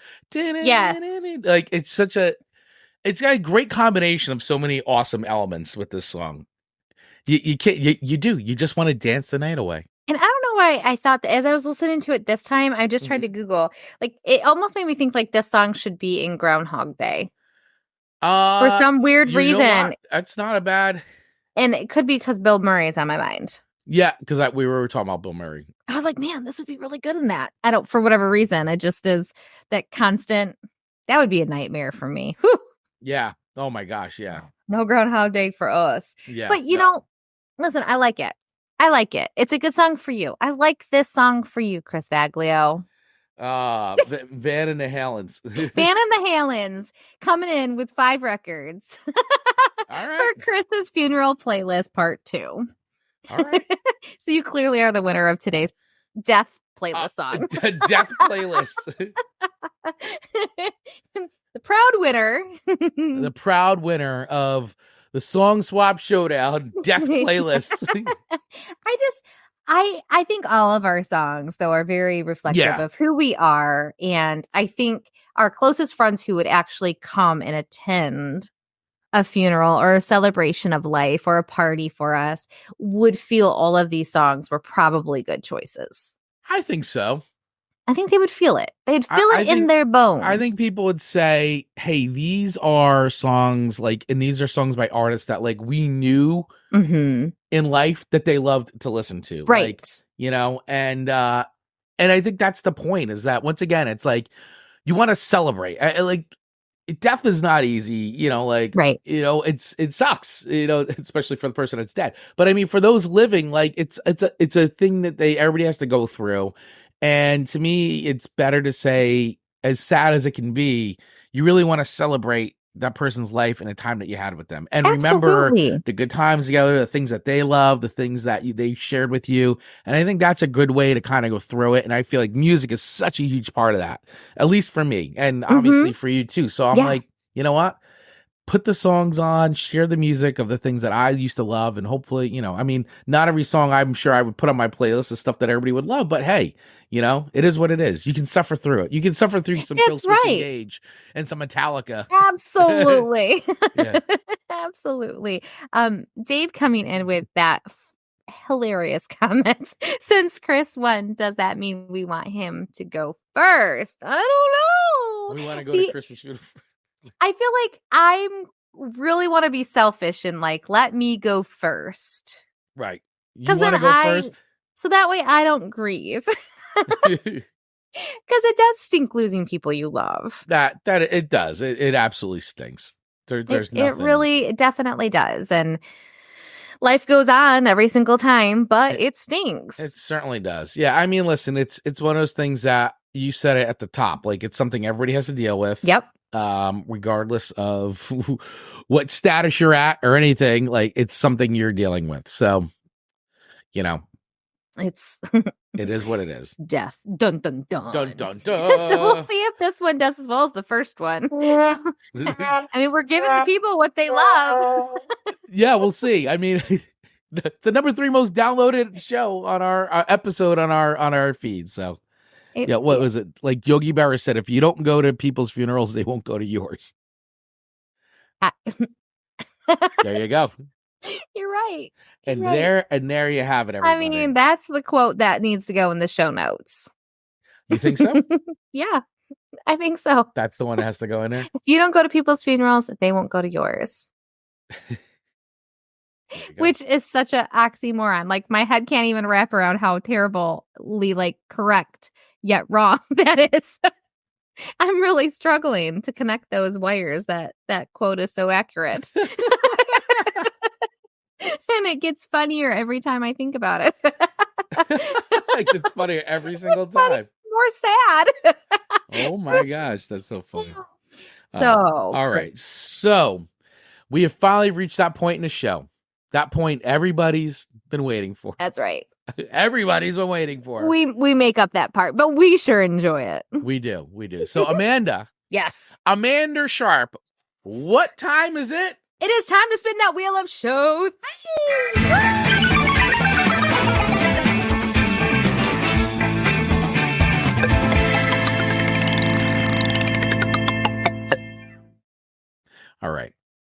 [SPEAKER 1] it's got a great combination of so many awesome elements with this song. You just want to dance the night away.
[SPEAKER 2] And I don't know why I thought that as I was listening to it this time, I just tried to Google, like, it almost made me think like this song should be in Groundhog Day. For some weird reason.
[SPEAKER 1] That's not a bad.
[SPEAKER 2] And it could be because Bill Murray is on my mind.
[SPEAKER 1] Yeah, because we were talking about Bill Murray.
[SPEAKER 2] I was like, man, this would be really good in that. I don't, for whatever reason, it just is that constant. That would be a nightmare for me. Whew.
[SPEAKER 1] Yeah. Oh my gosh. Yeah.
[SPEAKER 2] No Groundhog Day for us.
[SPEAKER 1] Yeah.
[SPEAKER 2] But you know, listen, I like it. It's a good song for you. I like this song for you, Chris Vaglio.
[SPEAKER 1] Van and the Halens.
[SPEAKER 2] Van and the Halens coming in with 5 records.
[SPEAKER 1] All right.
[SPEAKER 2] For Chris's funeral playlist part 2.
[SPEAKER 1] All right.
[SPEAKER 2] So you clearly are the winner of today's death playlist song.
[SPEAKER 1] Death playlist.
[SPEAKER 2] The proud winner.
[SPEAKER 1] The proud winner of the Song Swap Showdown Death playlist.
[SPEAKER 2] I think all of our songs, though, are very reflective of who we are. And I think our closest friends who would actually come and attend a funeral or a celebration of life or a party for us would feel all of these songs were probably good choices.
[SPEAKER 1] I think so.
[SPEAKER 2] I think they would feel it. They'd feel it in their bones.
[SPEAKER 1] I think people would say, hey, these are songs and these are songs by artists that we knew in life that they loved to listen to.
[SPEAKER 2] Right.
[SPEAKER 1] And I think that's the point, is that once again, it's like, you want to celebrate. Death is not easy, right. It sucks, especially for the person that's dead. But I mean, for those living, it's a thing that everybody has to go through. And to me, it's better to say, as sad as it can be, you really want to celebrate that person's life and a time that you had with them. And remember the good times together, the things that they love, the things that they shared with you. And I think that's a good way to kind of go through it. And I feel like music is such a huge part of that, at least for me. And obviously for you too. So I'm like, you know what? Put the songs on, share the music of the things that I used to love. And hopefully, not every song I'm sure I would put on my playlist is stuff that everybody would love, but hey, it is what it is. You can suffer through it. You can suffer through some Kill Switch Engage and some Metallica.
[SPEAKER 2] Absolutely. Absolutely. Dave coming in with that hilarious comment. Since Chris won, does that mean we want him to go first? I don't know.
[SPEAKER 1] We want to go to Chris's funeral.
[SPEAKER 2] I feel like I really want to be selfish and let me go first.
[SPEAKER 1] Right. You want to go first?
[SPEAKER 2] So that way I don't grieve. Because it does stink losing people you love.
[SPEAKER 1] That it does. It absolutely stinks. There's nothing.
[SPEAKER 2] It really definitely does. And life goes on every single time, but it stinks.
[SPEAKER 1] It certainly does. Yeah. I mean, listen, it's one of those things that you said it at the top. It's something everybody has to deal with.
[SPEAKER 2] Yep.
[SPEAKER 1] regardless of what status you're at or anything. Like, it's something you're dealing with. So, you know,
[SPEAKER 2] It's
[SPEAKER 1] it is what it is.
[SPEAKER 2] death. Dun dun dun.
[SPEAKER 1] Dun dun dun.
[SPEAKER 2] So we'll see if this one does as well as the first one. I mean, we're giving the people what they love.
[SPEAKER 1] Yeah, we'll see. I mean, it's the number 3 most downloaded show on our episode on our feed. So, yeah, what was it? Like Yogi Berra said, if you don't go to people's funerals, they won't go to yours. There you go.
[SPEAKER 2] You're right.
[SPEAKER 1] And there you have it, everybody.
[SPEAKER 2] I mean, that's the quote that needs to go in the show notes.
[SPEAKER 1] You think so?
[SPEAKER 2] Yeah, I think so.
[SPEAKER 1] That's the one that has to go in there?
[SPEAKER 2] If you don't go to people's funerals, they won't go to yours. Which is such an oxymoron. Like, my head can't even wrap around how terribly, like, correct yet wrong that is. I'm really struggling to connect those wires. That quote is so accurate. And it gets funnier every time I think about it.
[SPEAKER 1] It gets funnier every single time.
[SPEAKER 2] More sad.
[SPEAKER 1] Oh my gosh, that's so funny.
[SPEAKER 2] All
[SPEAKER 1] right. So we have finally reached that point in the show. That point everybody's been waiting for.
[SPEAKER 2] That's right.
[SPEAKER 1] Everybody's been waiting for.
[SPEAKER 2] We make up that part, but we sure enjoy it.
[SPEAKER 1] We do. So Amanda.
[SPEAKER 2] Yes.
[SPEAKER 1] Amanda Sharp. What time is it?
[SPEAKER 2] It is time to spin that wheel of show themes.
[SPEAKER 1] All right.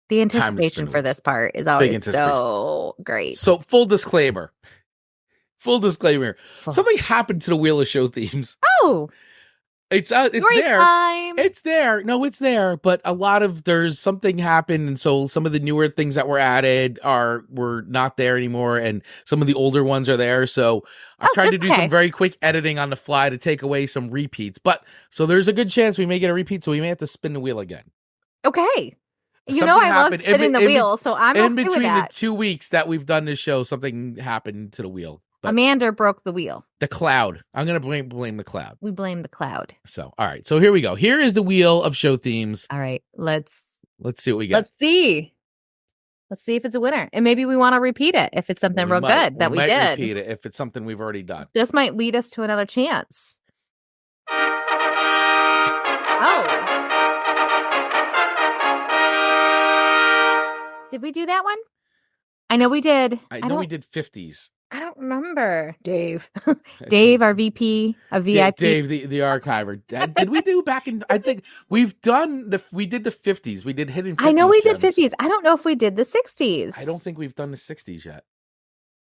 [SPEAKER 2] The anticipation for this part is always so great.
[SPEAKER 1] So full disclaimer. Something happened to the wheel of show themes.
[SPEAKER 2] Oh.
[SPEAKER 1] It's
[SPEAKER 2] Story
[SPEAKER 1] there.
[SPEAKER 2] Time.
[SPEAKER 1] It's there. No, it's there. But there's something happened, and so some of the newer things that were added were not there anymore, and some of the older ones are there. So I've tried to do some very quick editing on the fly to take away some repeats. But so there's a good chance we may get a repeat, so we may have to spin the wheel again.
[SPEAKER 2] Okay.
[SPEAKER 1] Something
[SPEAKER 2] I love spinning the wheel, so I'm okay with that. In between
[SPEAKER 1] the 2 weeks that we've done this show, something happened to the wheel. But
[SPEAKER 2] Amanda broke the wheel.
[SPEAKER 1] The cloud. I'm going to blame the cloud.
[SPEAKER 2] We blame the cloud.
[SPEAKER 1] So, all right. So here we go. Here is the wheel of show themes.
[SPEAKER 2] All right. Let's
[SPEAKER 1] see what we got.
[SPEAKER 2] Let's see if it's a winner. And maybe we want to repeat it if it's something real good that we did.
[SPEAKER 1] Repeat it if it's something we've already done.
[SPEAKER 2] This might lead us to another chance. Oh. Did we do that one? I know we did.
[SPEAKER 1] I know we did 50s.
[SPEAKER 2] I don't remember. Dave. Dave, our VP, a VIP.
[SPEAKER 1] Dave, the archiver. Did we do back in, I think we did the 50s. We did hidden 50s.
[SPEAKER 2] I know we did 50s. I don't know if we did the 60s.
[SPEAKER 1] I don't think we've done the 60s yet.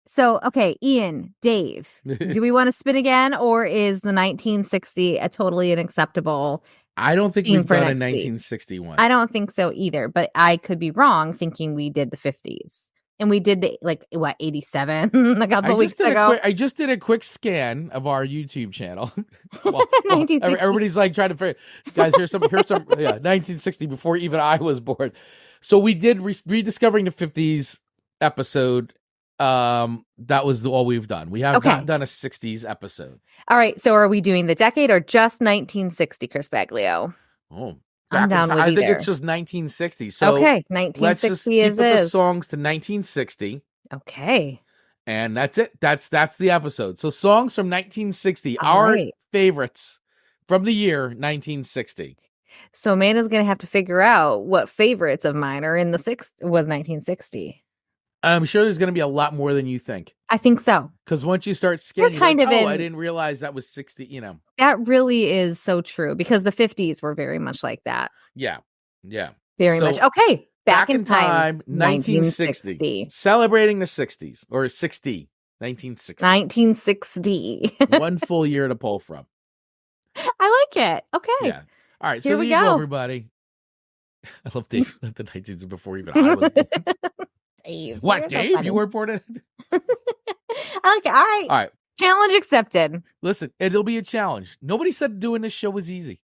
[SPEAKER 2] So, okay, Ian, Dave, do we want to spin again, or is the 1960 a totally unacceptable?
[SPEAKER 1] I don't think we've done a 1961.
[SPEAKER 2] I don't think so either, but I could be wrong thinking we did the 50s. And we did 87 a couple weeks ago.
[SPEAKER 1] I just did a quick scan of our YouTube channel. Everybody's like trying to figure, guys, here's some 1960 before even I was born. So we did rediscovering the 50s episode. That was all we've done. We have not done a 60s episode.
[SPEAKER 2] All right. So are we doing the decade or just 1960, Chris Baglio?
[SPEAKER 1] Oh.
[SPEAKER 2] I'm down with
[SPEAKER 1] I
[SPEAKER 2] either.
[SPEAKER 1] think it's just 1960. So
[SPEAKER 2] 1960
[SPEAKER 1] let's just keep with the songs to 1960.
[SPEAKER 2] Okay.
[SPEAKER 1] And that's it. That's the episode. So songs from 1960, our favorites from the year 1960.
[SPEAKER 2] So Amanda's going to have to figure out what favorites of mine are in the was 1960.
[SPEAKER 1] I'm sure there's going to be a lot more than you think.
[SPEAKER 2] I think so.
[SPEAKER 1] Because once you start scanning, I didn't realize that was 60,
[SPEAKER 2] That really is so true, because the 50s were very much like that.
[SPEAKER 1] Yeah.
[SPEAKER 2] Very much. Okay. Back in time,
[SPEAKER 1] 1960. Celebrating the 60s, or 60. 1960. One full year to pull from.
[SPEAKER 2] I like it. Okay.
[SPEAKER 1] Yeah. All right. So here we go, everybody. I love Dave. The 19s before even I was born.
[SPEAKER 2] Dave.
[SPEAKER 1] What, Dave? You weren't born in?
[SPEAKER 2] I like it. All right. Challenge accepted.
[SPEAKER 1] Listen, it'll be a challenge. Nobody said doing this show was easy.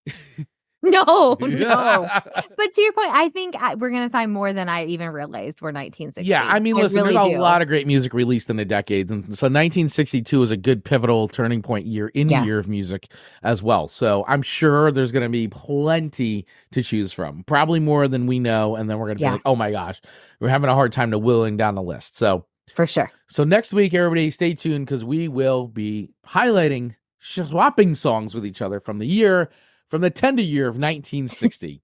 [SPEAKER 2] No. But to your point, I think we're going to find more than I even realized were 1960.
[SPEAKER 1] Yeah, I mean, listen,
[SPEAKER 2] really
[SPEAKER 1] there's a lot of great music released in the decades. And so 1962 is a good pivotal turning point year in the year of music as well. So I'm sure there's going to be plenty to choose from, probably more than we know. And then we're going to be like, oh my gosh, we're having a hard time whittling down the list. So
[SPEAKER 2] for sure.
[SPEAKER 1] So next week, everybody stay tuned because we will be highlighting, swapping songs with each other from the tender year of 1960.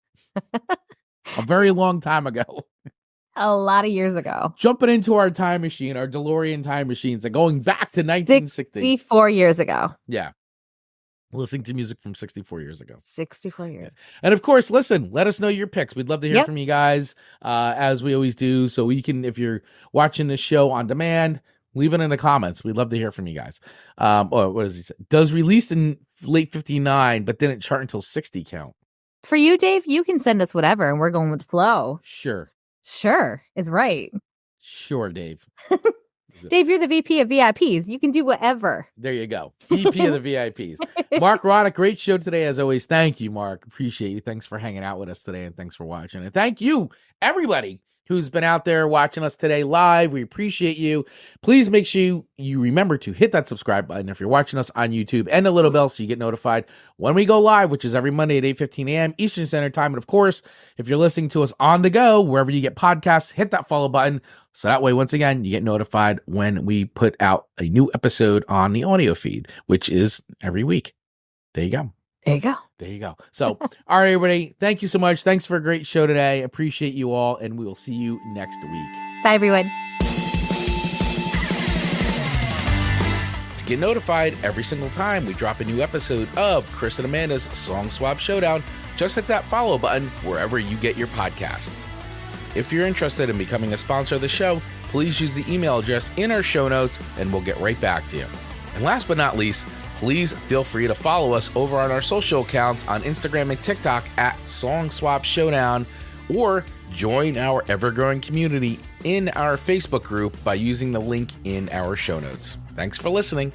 [SPEAKER 1] A very long time ago.
[SPEAKER 2] A lot of years ago.
[SPEAKER 1] Jumping into our time machine, our DeLorean time machines, and going back to 1960.
[SPEAKER 2] 64 years ago.
[SPEAKER 1] Yeah. Listening to music from 64 years ago.
[SPEAKER 2] 64 years.
[SPEAKER 1] And of course, listen, let us know your picks. We'd love to hear from you guys, as we always do. So we can, if you're watching this show on demand, leave it in the comments. We'd love to hear from you guys. What does he say? Does released in late 59, but didn't chart until 60 count?
[SPEAKER 2] For you, Dave, you can send us whatever, and we're going with the flow.
[SPEAKER 1] Sure.
[SPEAKER 2] Sure is right.
[SPEAKER 1] Sure, Dave.
[SPEAKER 2] Dave, you're the VP of VIPs. You can do whatever.
[SPEAKER 1] There you go. VP of the VIPs. Mark Roddick, great show today as always. Thank you, Mark. Appreciate you. Thanks for hanging out with us today, and thanks for watching. And thank you, everybody who's been out there watching us today live. We appreciate you. Please make sure you remember to hit that subscribe button if you're watching us on YouTube, and the little bell so you get notified when we go live, which is every Monday at 8:15 a.m. Eastern Standard Time. And of course, if you're listening to us on the go, wherever you get podcasts, hit that follow button. So that way, once again, you get notified when we put out a new episode on the audio feed, which is every week. There you go.
[SPEAKER 2] There you go.
[SPEAKER 1] There you go. So, all right, everybody. Thank you so much. Thanks for a great show today. Appreciate you all, and we will see you next week.
[SPEAKER 2] Bye, everyone.
[SPEAKER 1] To get notified every single time we drop a new episode of Chris and Amanda's Song Swap Showdown, just hit that follow button wherever you get your podcasts. If you're interested in becoming a sponsor of the show, please use the email address in our show notes, and we'll get right back to you. And last but not least, please feel free to follow us over on our social accounts on Instagram and TikTok at Song Swap Showdown, or join our ever-growing community in our Facebook group by using the link in our show notes. Thanks for listening.